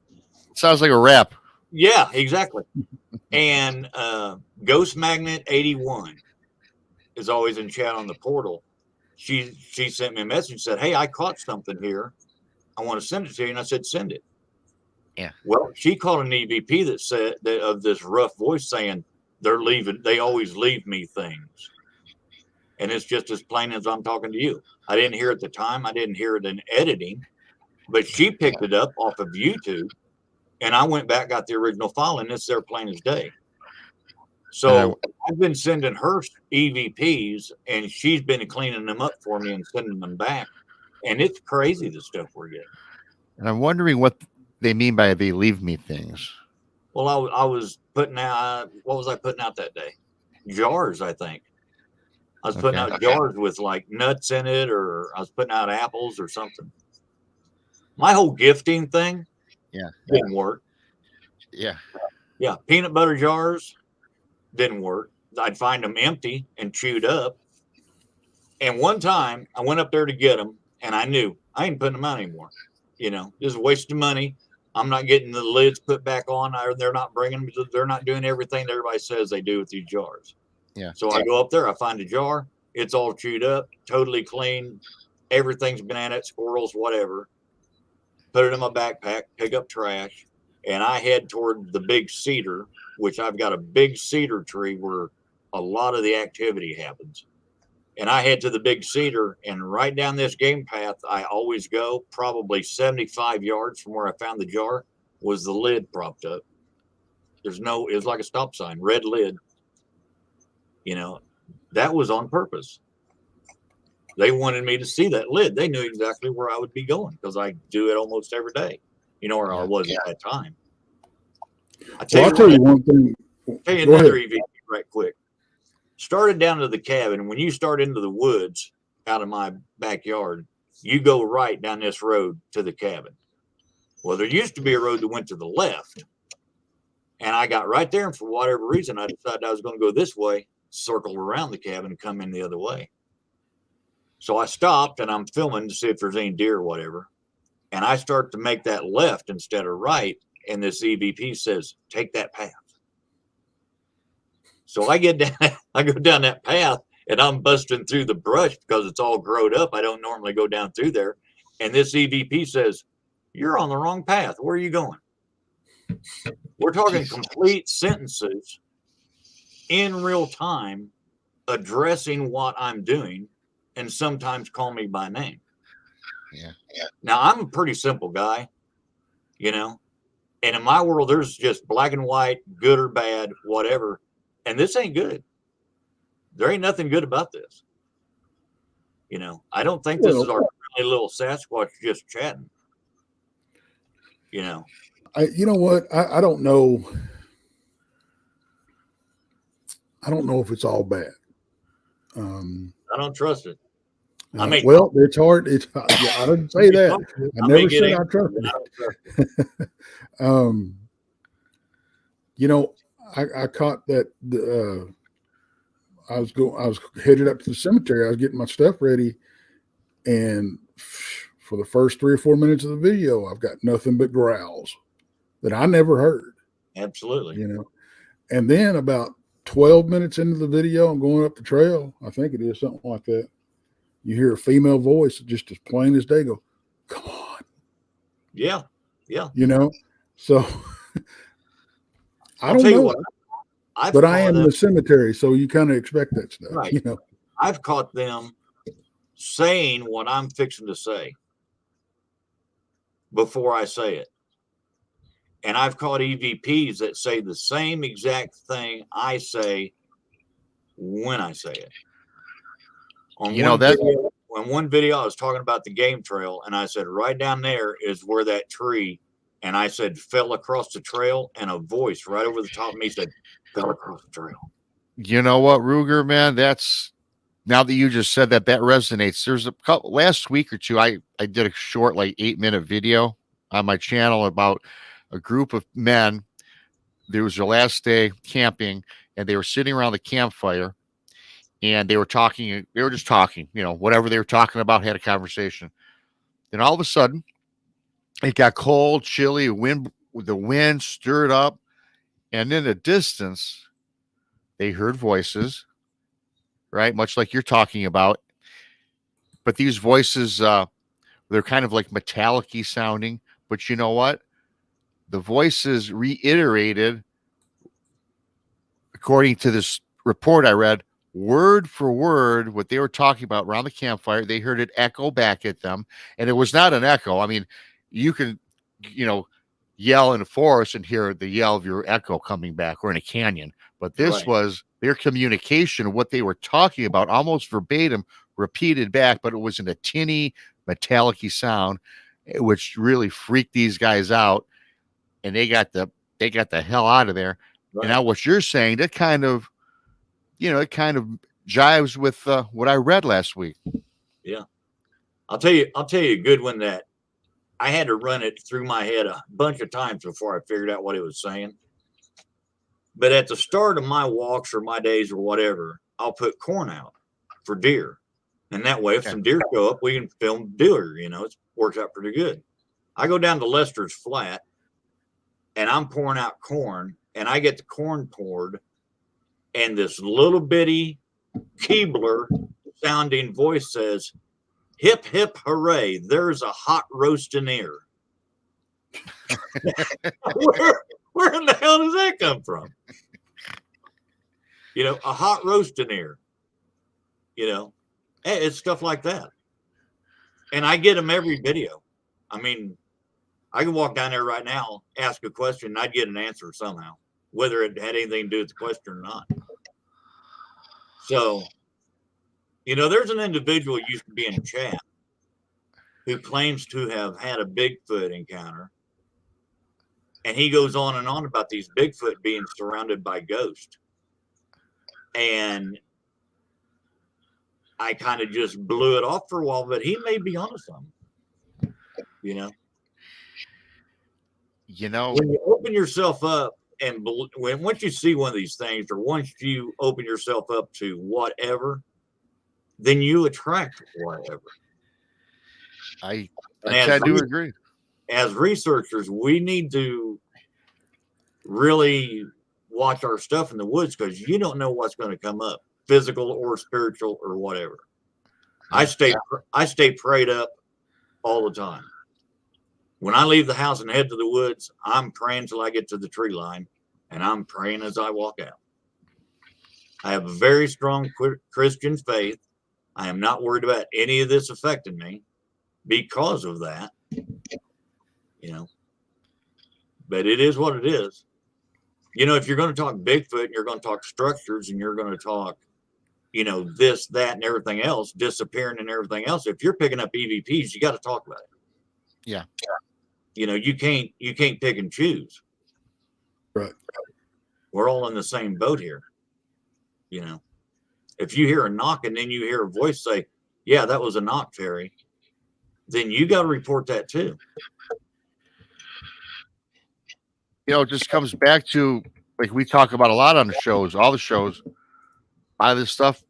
Sounds like a rap. Yeah, exactly. And Ghost Magnet 81 is always in chat on the portal. She sent me a message and said, "Hey, I caught something here. I want to send it to you." And I said, "Send it." Yeah. Well, she called an EVP that said that of this rough voice saying they always leave me things. And it's just as plain as I'm talking to you. I didn't hear it at the time. I didn't hear it in editing, but she picked it up off of YouTube. And I went back, got the original file, and it's there plain as day. So I've been sending her EVPs, and she's been cleaning them up for me and sending them back. And it's crazy, the stuff we're getting. And I'm wondering what they mean by they leave me things. Well, I was putting out, what was I putting out that day? Jars, I think. I was putting out jars with like nuts in it, or I was putting out apples or something. My whole gifting thing didn't work. Yeah. Yeah. Peanut butter jars didn't work. I'd find them empty and chewed up. And one time I went up there to get them, and I knew I ain't putting them out anymore. You know, just a waste of money. I'm not getting the lids put back on, or they're not bringing them. They're not doing everything that everybody says they do with these jars. Yeah. So I go up there, I find a jar. It's all chewed up, totally clean. Everything's been at it, squirrels, whatever. Put it in my backpack, pick up trash, and I head toward the big cedar, which I've got a big cedar tree where a lot of the activity happens. And I head to the big cedar, and right down this game path I always go, probably 75 yards from where I found the jar, was the lid propped up. It was like a stop sign, red lid. You know, that was on purpose. They wanted me to see that lid. They knew exactly where I would be going because I do it almost every day. You know where I was at that time. I'll tell you one thing. Tell you another EVP right quick. Started down to the cabin. When you start into the woods out of my backyard, you go right down this road to the cabin. Well, there used to be a road that went to the left. And I got right there, and for whatever reason, I decided I was going to go this way, circle around the cabin, and come in the other way. So I stopped, and I'm filming to see if there's any deer or whatever. And I start to make that left instead of right, and this EVP says, "Take that path." So I go down that path, and I'm busting through the brush because it's all growed up. I don't normally go down through there. And this EVP says, "You're on the wrong path. Where are you going?" We're talking complete sentences in real time, addressing what I'm doing, and sometimes call me by name. Yeah. Now, I'm a pretty simple guy, you know, and in my world, there's just black and white, good or bad, whatever. And this ain't good. There ain't nothing good about this. You know, I don't think this is our friendly little Sasquatch just chatting. You know, you know what? I don't know. I don't know if it's all bad. I don't trust it. I mean, well, it's hard. I didn't say that. I never said I trusted it. You know, I caught that. I was headed up to the cemetery. I was getting my stuff ready, and for the first 3 or 4 minutes of the video, I've got nothing but growls that I never heard. Absolutely. You know, and then about 12 minutes into the video, I'm going up the trail. I think it is something like that. You hear a female voice just as plain as day go, "Come on." Yeah. Yeah. You know, so I don't know. But I am in the cemetery, so you kind of expect that stuff, right. you know. I've caught them saying what I'm fixing to say before I say it. And I've caught EVPs that say the same exact thing I say when I say it. On one video, I was talking about the game trail, and I said, right down there is where that tree, and I said, fell across the trail, and a voice right over the top of me said, fell across the trail. You know what, Ruger, man? That's, now that you just said that, that resonates. There's a couple, last week or two, I did a short, like 8-minute video on my channel about a group of men. There was their last day camping, and they were sitting around the campfire, and they were talking. They were just talking, you know, whatever they were talking about, had a conversation. Then all of a sudden, it got cold, chilly, the wind stirred up, and in the distance, they heard voices, right? Much like you're talking about. But these voices, they're kind of like metallic-y sounding. But you know what? The voices reiterated, according to this report I read, word for word, what they were talking about around the campfire. They heard it echo back at them. And it was not an echo. I mean, you can, you know, yell in a forest and hear the yell of your echo coming back, or in a canyon. But this was their communication of what they were talking about, almost verbatim, repeated back, but it was in a tinny, metallic-y sound, which really freaked these guys out. And they got the hell out of there. Right. And now what you're saying, that kind of, you know, it kind of jives with what I read last week. Yeah. I'll tell you a good one that I had to run it through my head a bunch of times before I figured out what it was saying. But at the start of my walks or my days or whatever, I'll put corn out for deer. And that way, if some deer show up, we can film deer, you know, it works out pretty good. I go down to Lester's Flat and I'm pouring out corn, and I get the corn poured, and this little bitty Keebler sounding voice says, hip, hip, hooray, there's a hot roasting ear. Where in the hell does that come from? You know, a hot roasting ear. You know, it's stuff like that. And I get them every video. I mean, I can walk down there right now, ask a question, and I'd get an answer somehow, whether it had anything to do with the question or not. So, you know, there's an individual who used to be in chat who claims to have had a Bigfoot encounter. And he goes on and on about these Bigfoot being surrounded by ghosts. And I kind of just blew it off for a while, but he may be onto something, you know. You know, when you open yourself up and once you see one of these things, or once you open yourself up to whatever, then you attract whatever. I tend to agree. As researchers, we need to really watch our stuff in the woods, because you don't know what's going to come up, physical or spiritual or whatever. I stay prayed up all the time. When I leave the house and head to the woods, I'm praying till I get to the tree line, and I'm praying as I walk out. I have a very strong Christian faith. I am not worried about any of this affecting me because of that, you know. But it is what it is. You know, if you're going to talk Bigfoot, and you're going to talk structures, and you're going to talk, you know, this, that, and everything else, disappearing and everything else, if you're picking up EVPs, you got to talk about it. Yeah. You know, you can't pick and choose. Right. We're all in the same boat here. You know, if you hear a knock and then you hear a voice say, yeah, that was a knock, fairy, then you got to report that too. You know, it just comes back to, like we talk about a lot on the shows, all the shows, a lot of this stuff.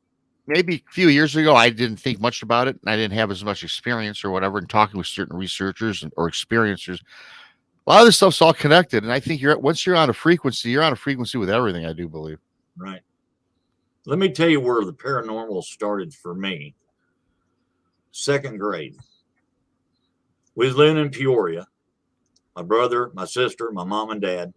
Maybe a few years ago, I didn't think much about it, and I didn't have as much experience or whatever in talking with certain researchers or experiencers. A lot of this stuff's all connected, and I think once you're on a frequency, you're on a frequency with everything, I do believe. Right. Let me tell you where the paranormal started for me. 2nd grade. We was living in Peoria. My brother, my sister, my mom and dad.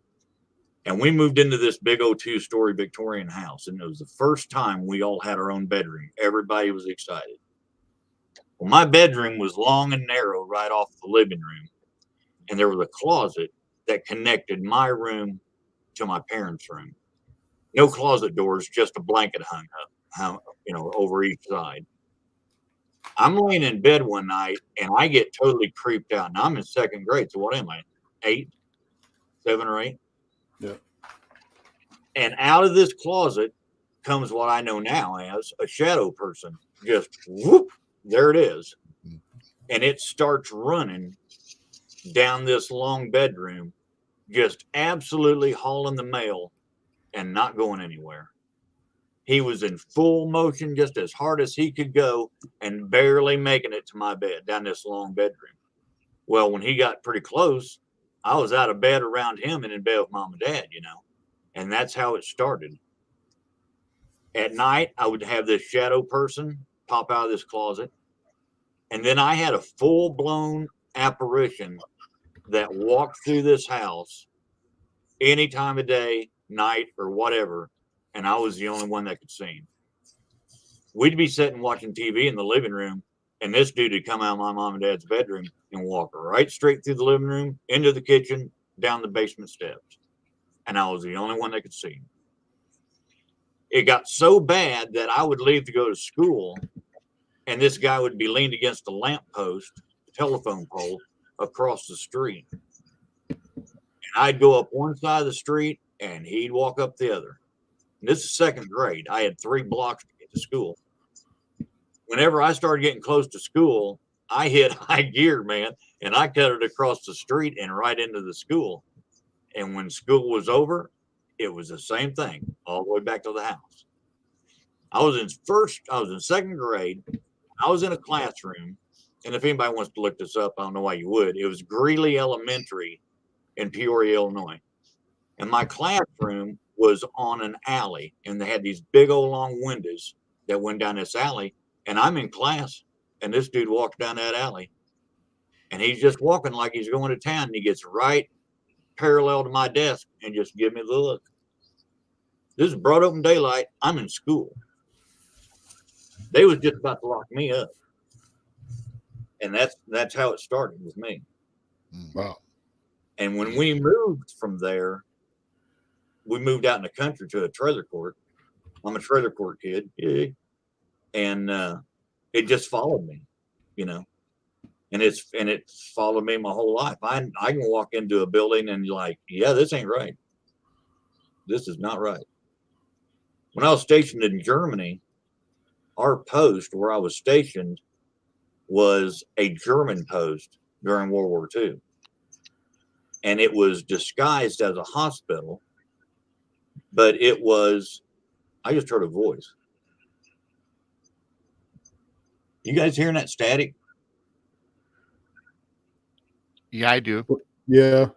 And we moved into this big old 2-story Victorian house. And it was the first time we all had our own bedroom. Everybody was excited. Well, my bedroom was long and narrow right off the living room. And there was a closet that connected my room to my parents' room. No closet doors, just a blanket hung up, over each side. I'm laying in bed one night and I get totally creeped out. Now I'm in second grade. So what am I? 7 or 8? Yeah. And out of this closet comes what I know now as a shadow person. Just whoop, there it is. And it starts running down this long bedroom, just absolutely hauling the mail and not going anywhere. He was in full motion, just as hard as he could go, and barely making it to my bed down this long bedroom. Well, when he got pretty close, I was out of bed around him and in bed with mom and dad, and that's how it started. At night, I would have this shadow person pop out of this closet, and then I had a full-blown apparition that walked through this house any time of day, night, or whatever, and I was the only one that could see him. We'd be sitting watching TV in the living room, and this dude would come out of my mom and dad's bedroom and walk right straight through the living room, into the kitchen, down the basement steps. And I was the only one that could see him. It got so bad that I would leave to go to school, and this guy would be leaned against a lamppost, telephone pole, across the street. And I'd go up one side of the street, and he'd walk up the other. And this is second grade. I had 3 blocks to get to school. Whenever I started getting close to school, I hit high gear, man, and I cut it across the street and right into the school. And when school was over, it was the same thing all the way back to the house. I was in second grade. I was in a classroom, and if anybody wants to look this up, I don't know why you would. It was Greeley Elementary in Peoria, Illinois. And my classroom was on an alley, and they had these big old long windows that went down this alley. And I'm in class, and this dude walks down that alley, and he's just walking like he's going to town, and he gets right parallel to my desk and just give me the look. This is broad open daylight. I'm in school. They was just about to lock me up. And that's how it started with me. Wow. And when we moved from there, we moved out in the country to a trailer court. I'm a trailer court kid. Yeah. And it just followed me, and it followed me my whole life. I can walk into a building and like, yeah, this ain't right. This is not right. When I was stationed in Germany, our post where I was stationed was a German post during World War II. And it was disguised as a hospital, but I just heard a voice. You guys hearing that static? Yeah, I do. Yeah.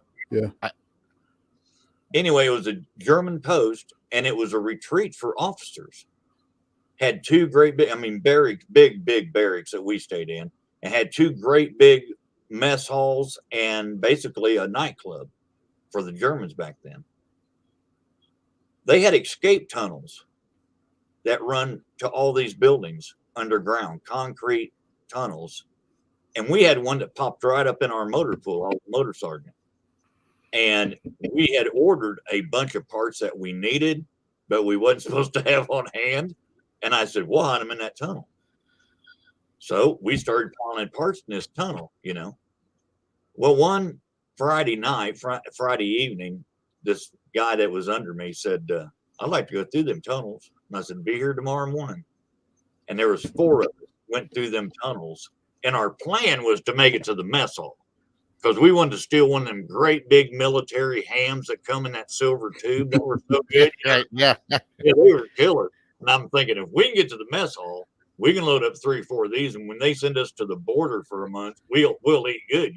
Anyway, it was a German post, and it was a retreat for officers. Had 2 great barracks, big barracks that we stayed in, and had 2 great big mess halls and basically a nightclub for the Germans back then. They had escape tunnels that run to all these buildings underground, concrete tunnels. And we had one that popped right up in our motor pool, our motor sergeant. And we had ordered a bunch of parts that we needed, but we wasn't supposed to have on hand. And I said, we'll hide them in that tunnel. So we started piling parts in this tunnel, Well, one Friday night, Friday evening, this guy that was under me said, I'd like to go through them tunnels. And I said, be here tomorrow morning. And there was 4 of us went through them tunnels. And our plan was to make it to the mess hall because we wanted to steal one of them great big military hams that come in that silver tube that were so good. Yeah. They were killer. And I'm thinking, if we can get to the mess hall, we can load up 3 or 4 of these. And when they send us to the border for a month, we'll eat good,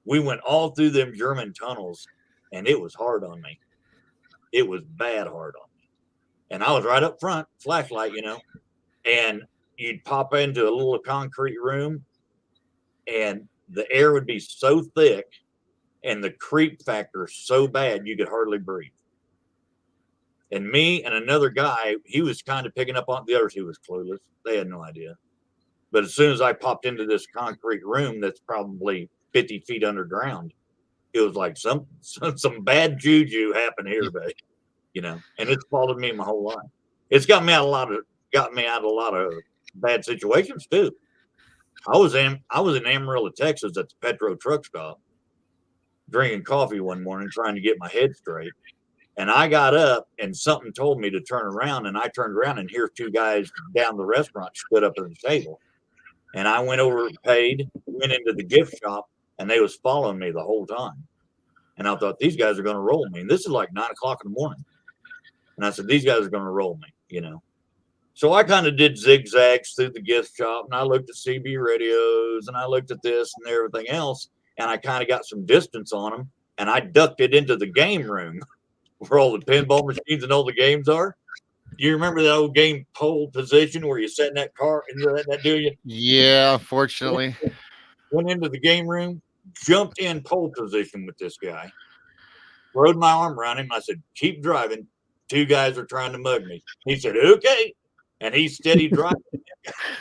We went all through them German tunnels, and it was hard on me. It was bad hard on me. And I was right up front, flashlight, and you'd pop into a little concrete room, and the air would be so thick and the creep factor so bad you could hardly breathe. And me and another guy, he was kind of picking up on the others. He was clueless. They had no idea. But as soon as I popped into this concrete room that's probably 50 feet underground, it was like some bad juju happened here, babe. And it's followed me my whole life. It's got me out of a lot of bad situations too. I was in Amarillo, Texas at the Petro truck stop, drinking coffee one morning, trying to get my head straight. And I got up and something told me to turn around, and I turned around and here's two guys down the restaurant stood up at the table. And I went over, paid, went into the gift shop, and they was following me the whole time. And I thought, these guys are going to roll me. And this is like 9 o'clock in the morning. And I said, these guys are going to roll me, So I kind of did zigzags through the gift shop, and I looked at CB radios, and I looked at this and everything else, and I kind of got some distance on them, and I ducked it into the game room where all the pinball machines and all the games are. Do you remember that old game pole position where you sat in that car and you let that do you? Yeah, fortunately. Went into the game room, jumped in pole position with this guy, rode my arm around him. I said, keep driving. 2 guys are trying to mug me. He said, okay. And he steady driving.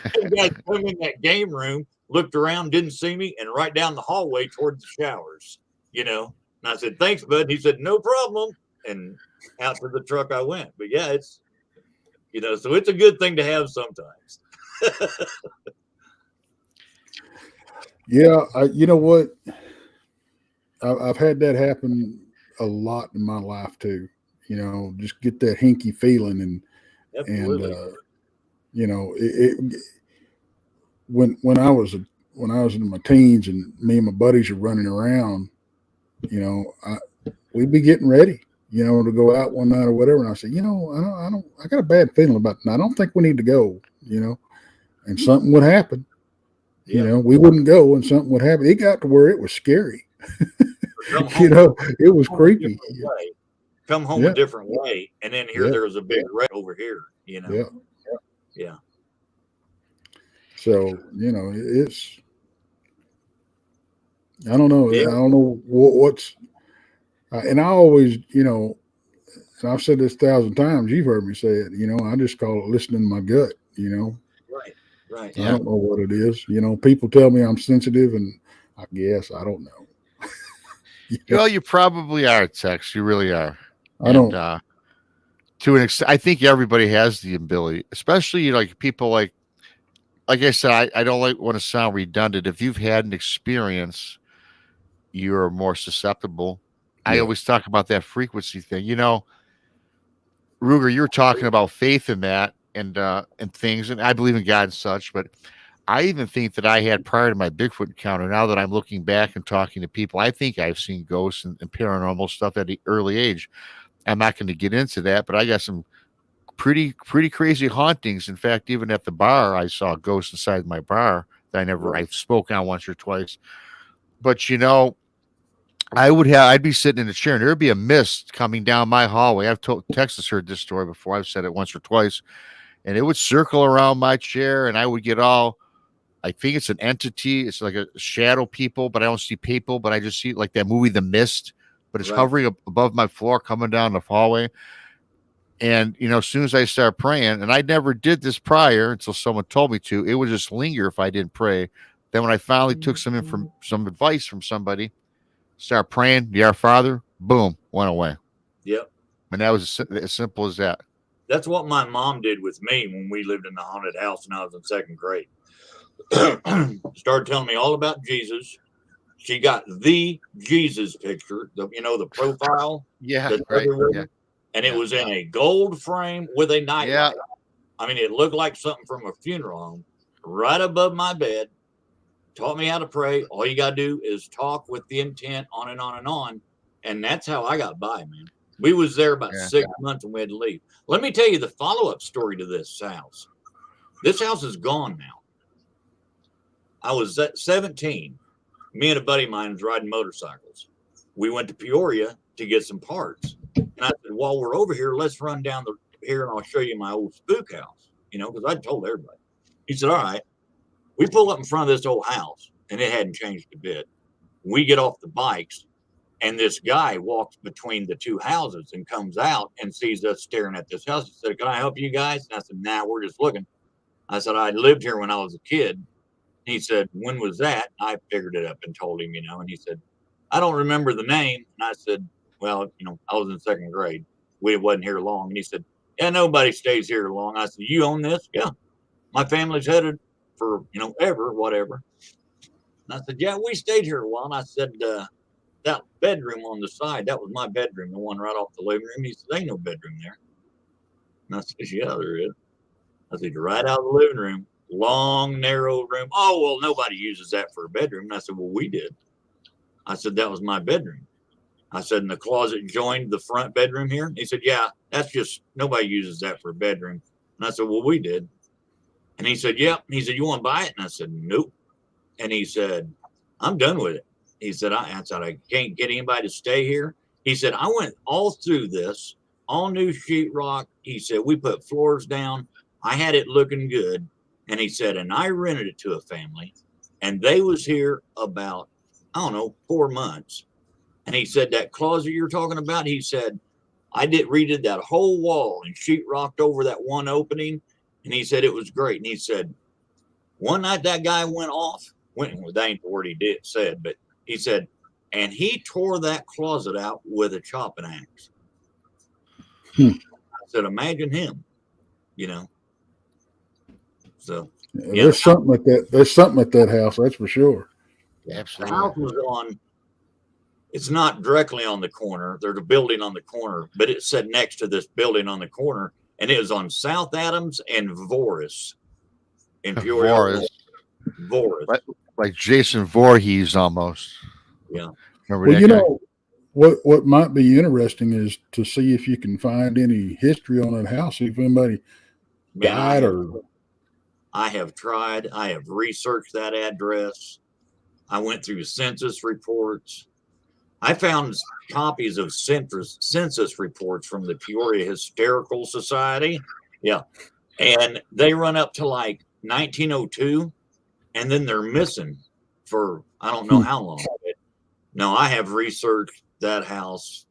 The guy come in that game room, looked around, didn't see me, and right down the hallway towards the showers, And I said, thanks, bud. And he said, no problem. And out to the truck I went. But yeah, it's, so it's a good thing to have sometimes. Yeah. You know what? I've had that happen a lot in my life too. Just get that hinky feeling and Absolutely. When I was in my teens and me and my buddies are running around, we'd be getting ready, to go out one night or whatever. And I said, I got a bad feeling about it. I don't think we need to go, and something would happen. Yeah. We wouldn't go and something would happen. It got to where it was scary. It was creepy. Come home a different way, and then there was a big wreck over here, Yeah. So, it's, I don't know. Yeah. I don't know what's, and I always, and I've said this 1,000 times, you've heard me say it, I just call it listening to my gut, Right. I don't know what it is. People tell me I'm sensitive, and I guess I don't know. Well, you probably are, Tex. You really are. I don't. To an extent, I think everybody has the ability, especially like people like I said. I don't want to sound redundant. If you've had an experience, you're more susceptible. I always talk about that frequency thing. Ruger, you're talking about faith in that and things, and I believe in God and such, but I even think that I had prior to my Bigfoot encounter. Now that I'm looking back and talking to people, I think I've seen ghosts and paranormal stuff at an early age. I'm not going to get into that, but I got some pretty crazy hauntings. In fact, even at the bar, I saw a ghost inside my bar that I spoke on once or twice. But I'd be sitting in a chair and there'd be a mist coming down my hallway. I've told Texas heard this story before. I've said it once or twice, and it would circle around my chair, and I would get all. I think it's an entity. It's like a shadow people, but I don't see people. But I just see like that movie, The Mist. But it's hovering above my floor, coming down the hallway. And as soon as I start praying, and I never did this prior until someone told me to, it would just linger if I didn't pray. Then when I finally took some advice from somebody, start praying, the Our Father, boom, went away. Yep. And that was as simple as that. That's what my mom did with me when we lived in the haunted house when I was in 2nd grade. Started telling me all about Jesus. She got the Jesus picture, the profile. Yeah, right. Yeah. And it was in a gold frame with a nightlight. Yeah. I mean, it looked like something from a funeral home right above my bed. Taught me how to pray. All you got to do is talk with the intent on and on and on. And that's how I got by, man. We was there about 6 months and we had to leave. Let me tell you the follow-up story to this house. This house is gone now. I was at 17. Me and a buddy of mine was riding motorcycles. We went to Peoria to get some parts. And I said, while we're over here, let's run down here and I'll show you my old spook house, because I told everybody. He said, all right. We pull up in front of this old house and it hadn't changed a bit. We get off the bikes And this guy walks between the two houses and comes out and sees us staring at this house. He said, "Can I help you guys?" And I said, "Nah, we're just looking." I said, "I lived here when I was a kid." He said, "When was that?" I figured it up and told him, and he said, "I don't remember the name." And I said, "Well, I was in second grade. We wasn't here long." And he said, "Yeah, nobody stays here long." I said, "You own this?" "Yeah, my family's headed for, ever, whatever." And I said, "Yeah, we stayed here a while." And I said, "That bedroom on the side, that was my bedroom, the one right off the living room." He said, "Ain't no bedroom there." And I said, "Yeah, there is." I said, "You're right out of the living room, long, narrow room." "Oh, well, nobody uses that for a bedroom." And I said, "Well, we did." I said, "That was my bedroom." I said, "And the closet joined the front bedroom here?" He said, "Yeah, that's just, nobody uses that for a bedroom." And I said, "Well, we did." And he said, "Yep." And he said, "You want to buy it?" And I said, "Nope." And he said, "I'm done with it." He said, I can't get anybody to stay here." He said, "I went all through this, all new sheetrock." He said, "We put floors down. I had it looking good." And he said, "And I rented it to a family, and they was here about, I don't know, 4 months." And he said, "That closet you're talking about," he said, "I redid that whole wall and sheetrocked over that one opening." And he said, "It was great." And he said, "One night that guy well, that ain't the word he said, but he said, and he tore that closet out with a chopping axe." I said, "Imagine him, you know." So Yeah, there's something at that. There's something at that house, that's for sure. Absolutely. The house was on. It's not directly on the corner. There's a building on the corner, but it said next to this building on the corner, and it was on South Adams and Voris in Peoria. Voris. Like Jason Voorhees almost. Yeah. Remember Well, that guy? what might be interesting is to see if you can find any history on that house, if anybody died or. I have tried. I have researched that address. I went through census reports. I found copies of census reports from the Peoria Historical Society. Yeah. And they run up to like 1902, and then they're missing for I don't know how long. No, I have researched that house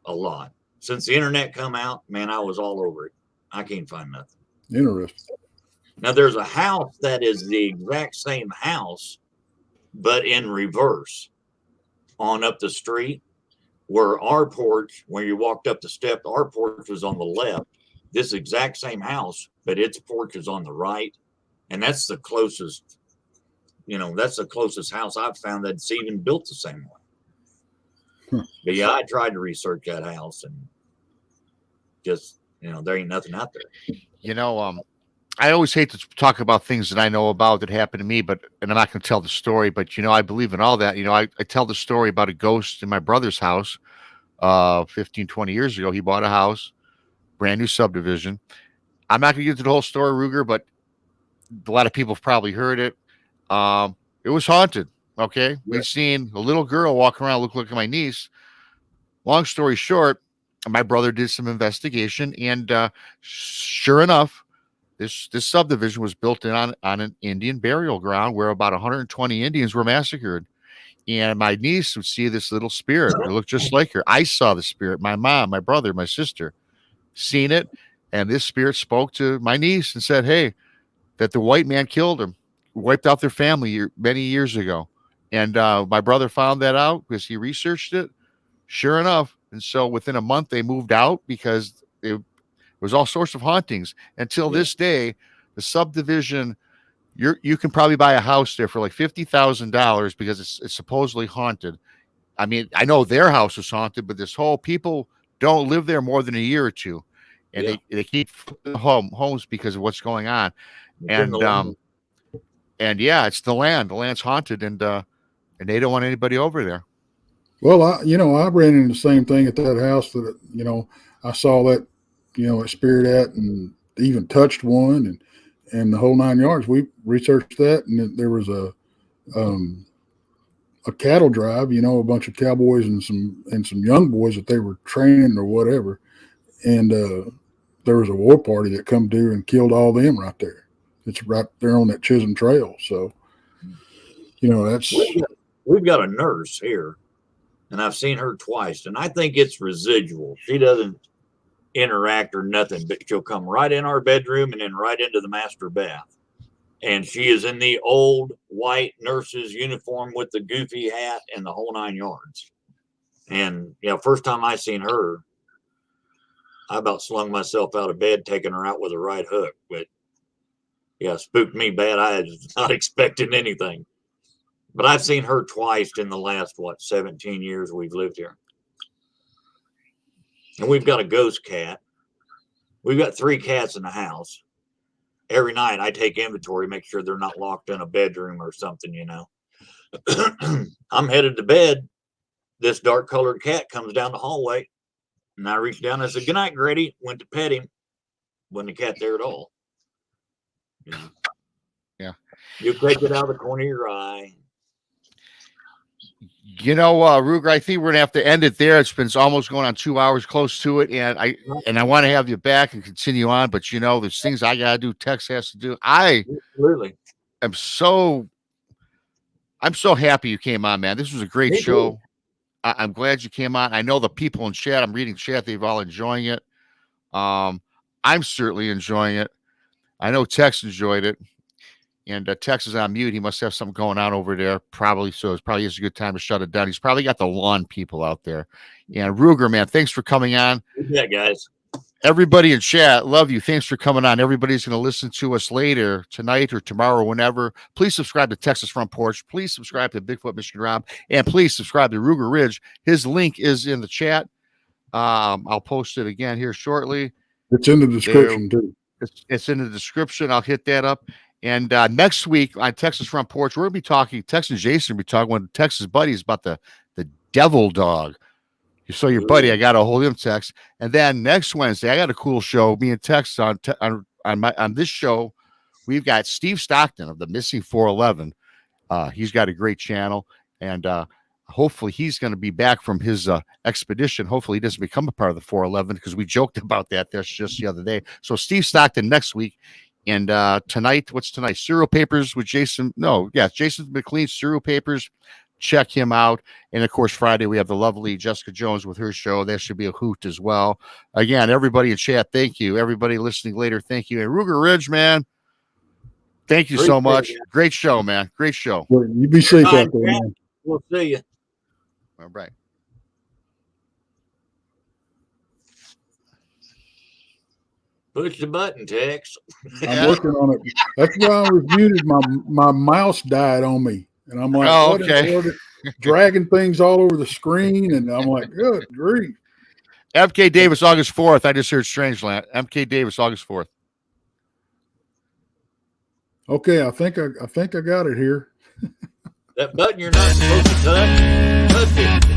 a lot. Since the internet come out, man, I was all over it. I can't find nothing. Interesting. Now, there's a house that is the exact same house, but in reverse on up the street, where our porch, when you walked up the step, our porch was on the left. This exact same house, but its porch is on the right. And that's the closest, that's the closest house I've found that's even built the same way. But yeah, I tried to research that house and just, there ain't nothing out there. I always hate to talk about things that I know about that happened to me, and I'm not going to tell the story, but, I believe in all that. I tell the story about a ghost in my brother's house 15, 20 years ago. He bought a house, brand new subdivision. I'm not going to get into the whole story, Ruger, but a lot of people have probably heard it. It was haunted. Okay. We've seen a little girl walking around, look like my niece. Long story short, my brother did some investigation, and sure enough, this subdivision was built on an Indian burial ground where about 120 Indians were massacred. And my niece would see this little spirit. It looked just like her. I saw the spirit. My mom, my brother, my sister seen it. And this spirit spoke to my niece and said, "Hey, that the white man killed him, wiped out their family many years ago." And my brother found that out because he researched it. Sure enough. And so within a month, they moved out because it was all sorts of hauntings. Until this day, the subdivision, you can probably buy a house there for like $50,000 because it's supposedly haunted. I mean, I know their house was haunted, but this whole people don't live there more than a year or two, and they keep homes because of what's going on. And yeah, it's the land. The land's haunted, and they don't want anybody over there. Well, I ran into the same thing at that house that, I saw that, a spirit at and even touched one and the whole 9 yards. We researched that, and there was a cattle drive, a bunch of cowboys and some young boys that they were training or whatever. And there was a war party that come through and killed all them right there. It's right there on that Chisholm Trail. So, that's. We've got a nurse here and I've seen her twice, and I think it's residual. She doesn't interact or nothing, but she'll come right in our bedroom and then right into the master bath. And she is in the old white nurse's uniform with the goofy hat and the whole 9 yards. And first time I seen her, I about slung myself out of bed, taking her out with a right hook. But spooked me bad. I was not expecting anything. But I've seen her twice in the last 17 years we've lived here. And we've got a ghost cat. We've got 3 cats in the house. Every night I take inventory, make sure they're not locked in a bedroom or something, I'm headed to bed. This dark colored cat comes down the hallway, and I reached down and I said, "Good night, Grady." Went to pet him. Wasn't a cat there at all. Yeah. You take it out of the corner of your eye. Ruger, I think we're gonna have to end it there. It's been almost going on 2 hours, close to it, and I want to have you back and continue on. But there's things I gotta do. Tex has to do. Absolutely. I'm so happy you came on, man. This was a great show. I'm glad you came on. I know the people in chat. I'm reading chat. They've all enjoying it. I'm certainly enjoying it. I know Tex enjoyed it. And Tex is on mute. He must have something going on over there, probably. So it probably is a good time to shut it down. He's probably got the lawn people out there. And Ruger, man, thanks for coming on. Yeah, guys. Everybody in chat, love you. Thanks for coming on. Everybody's going to listen to us later, tonight or tomorrow, whenever. Please subscribe to Texas Front Porch. Please subscribe to Bigfoot Mission Rob. And please subscribe to Ruger Ridge. His link is in the chat. I'll post it again here shortly. It's in the description, too. It's in the description. I'll hit that up. And next week on Texas Front Porch, we're going to be talking, Tex and Jason will be talking with Tex's buddies about the devil dog. So your buddy, I got a hold of him, Tex. And then next Wednesday, I got a cool show. Me and Tex on this show, we've got Steve Stockton of the Missing 411. He's got a great channel, and hopefully he's going to be back from his expedition. Hopefully he doesn't become a part of the 411 because we joked about that. That's just the other day. So Steve Stockton next week. And tonight, what's tonight? Serial Papers with Jason. No, yeah, Jason McLean, Serial Papers. Check him out. And of course, Friday, we have the lovely Jessica Jones with her show. That should be a hoot as well. Again, everybody in chat, thank you. Everybody listening later, thank you. And Ruger Ridge, man, thank you so much. Great show, man. Great show. Well, you be safe out there, man. We'll see you. All right. Push the button, Tex. I'm working on it. That's why I was muted. My mouse died on me. And I'm like, oh, okay. Dragging things all over the screen. And I'm like, good grief. MK Davis, August 4th. I just heard Strangeland. MK Davis, August 4th. Okay, I think I got it here. That button you're not supposed to touch it.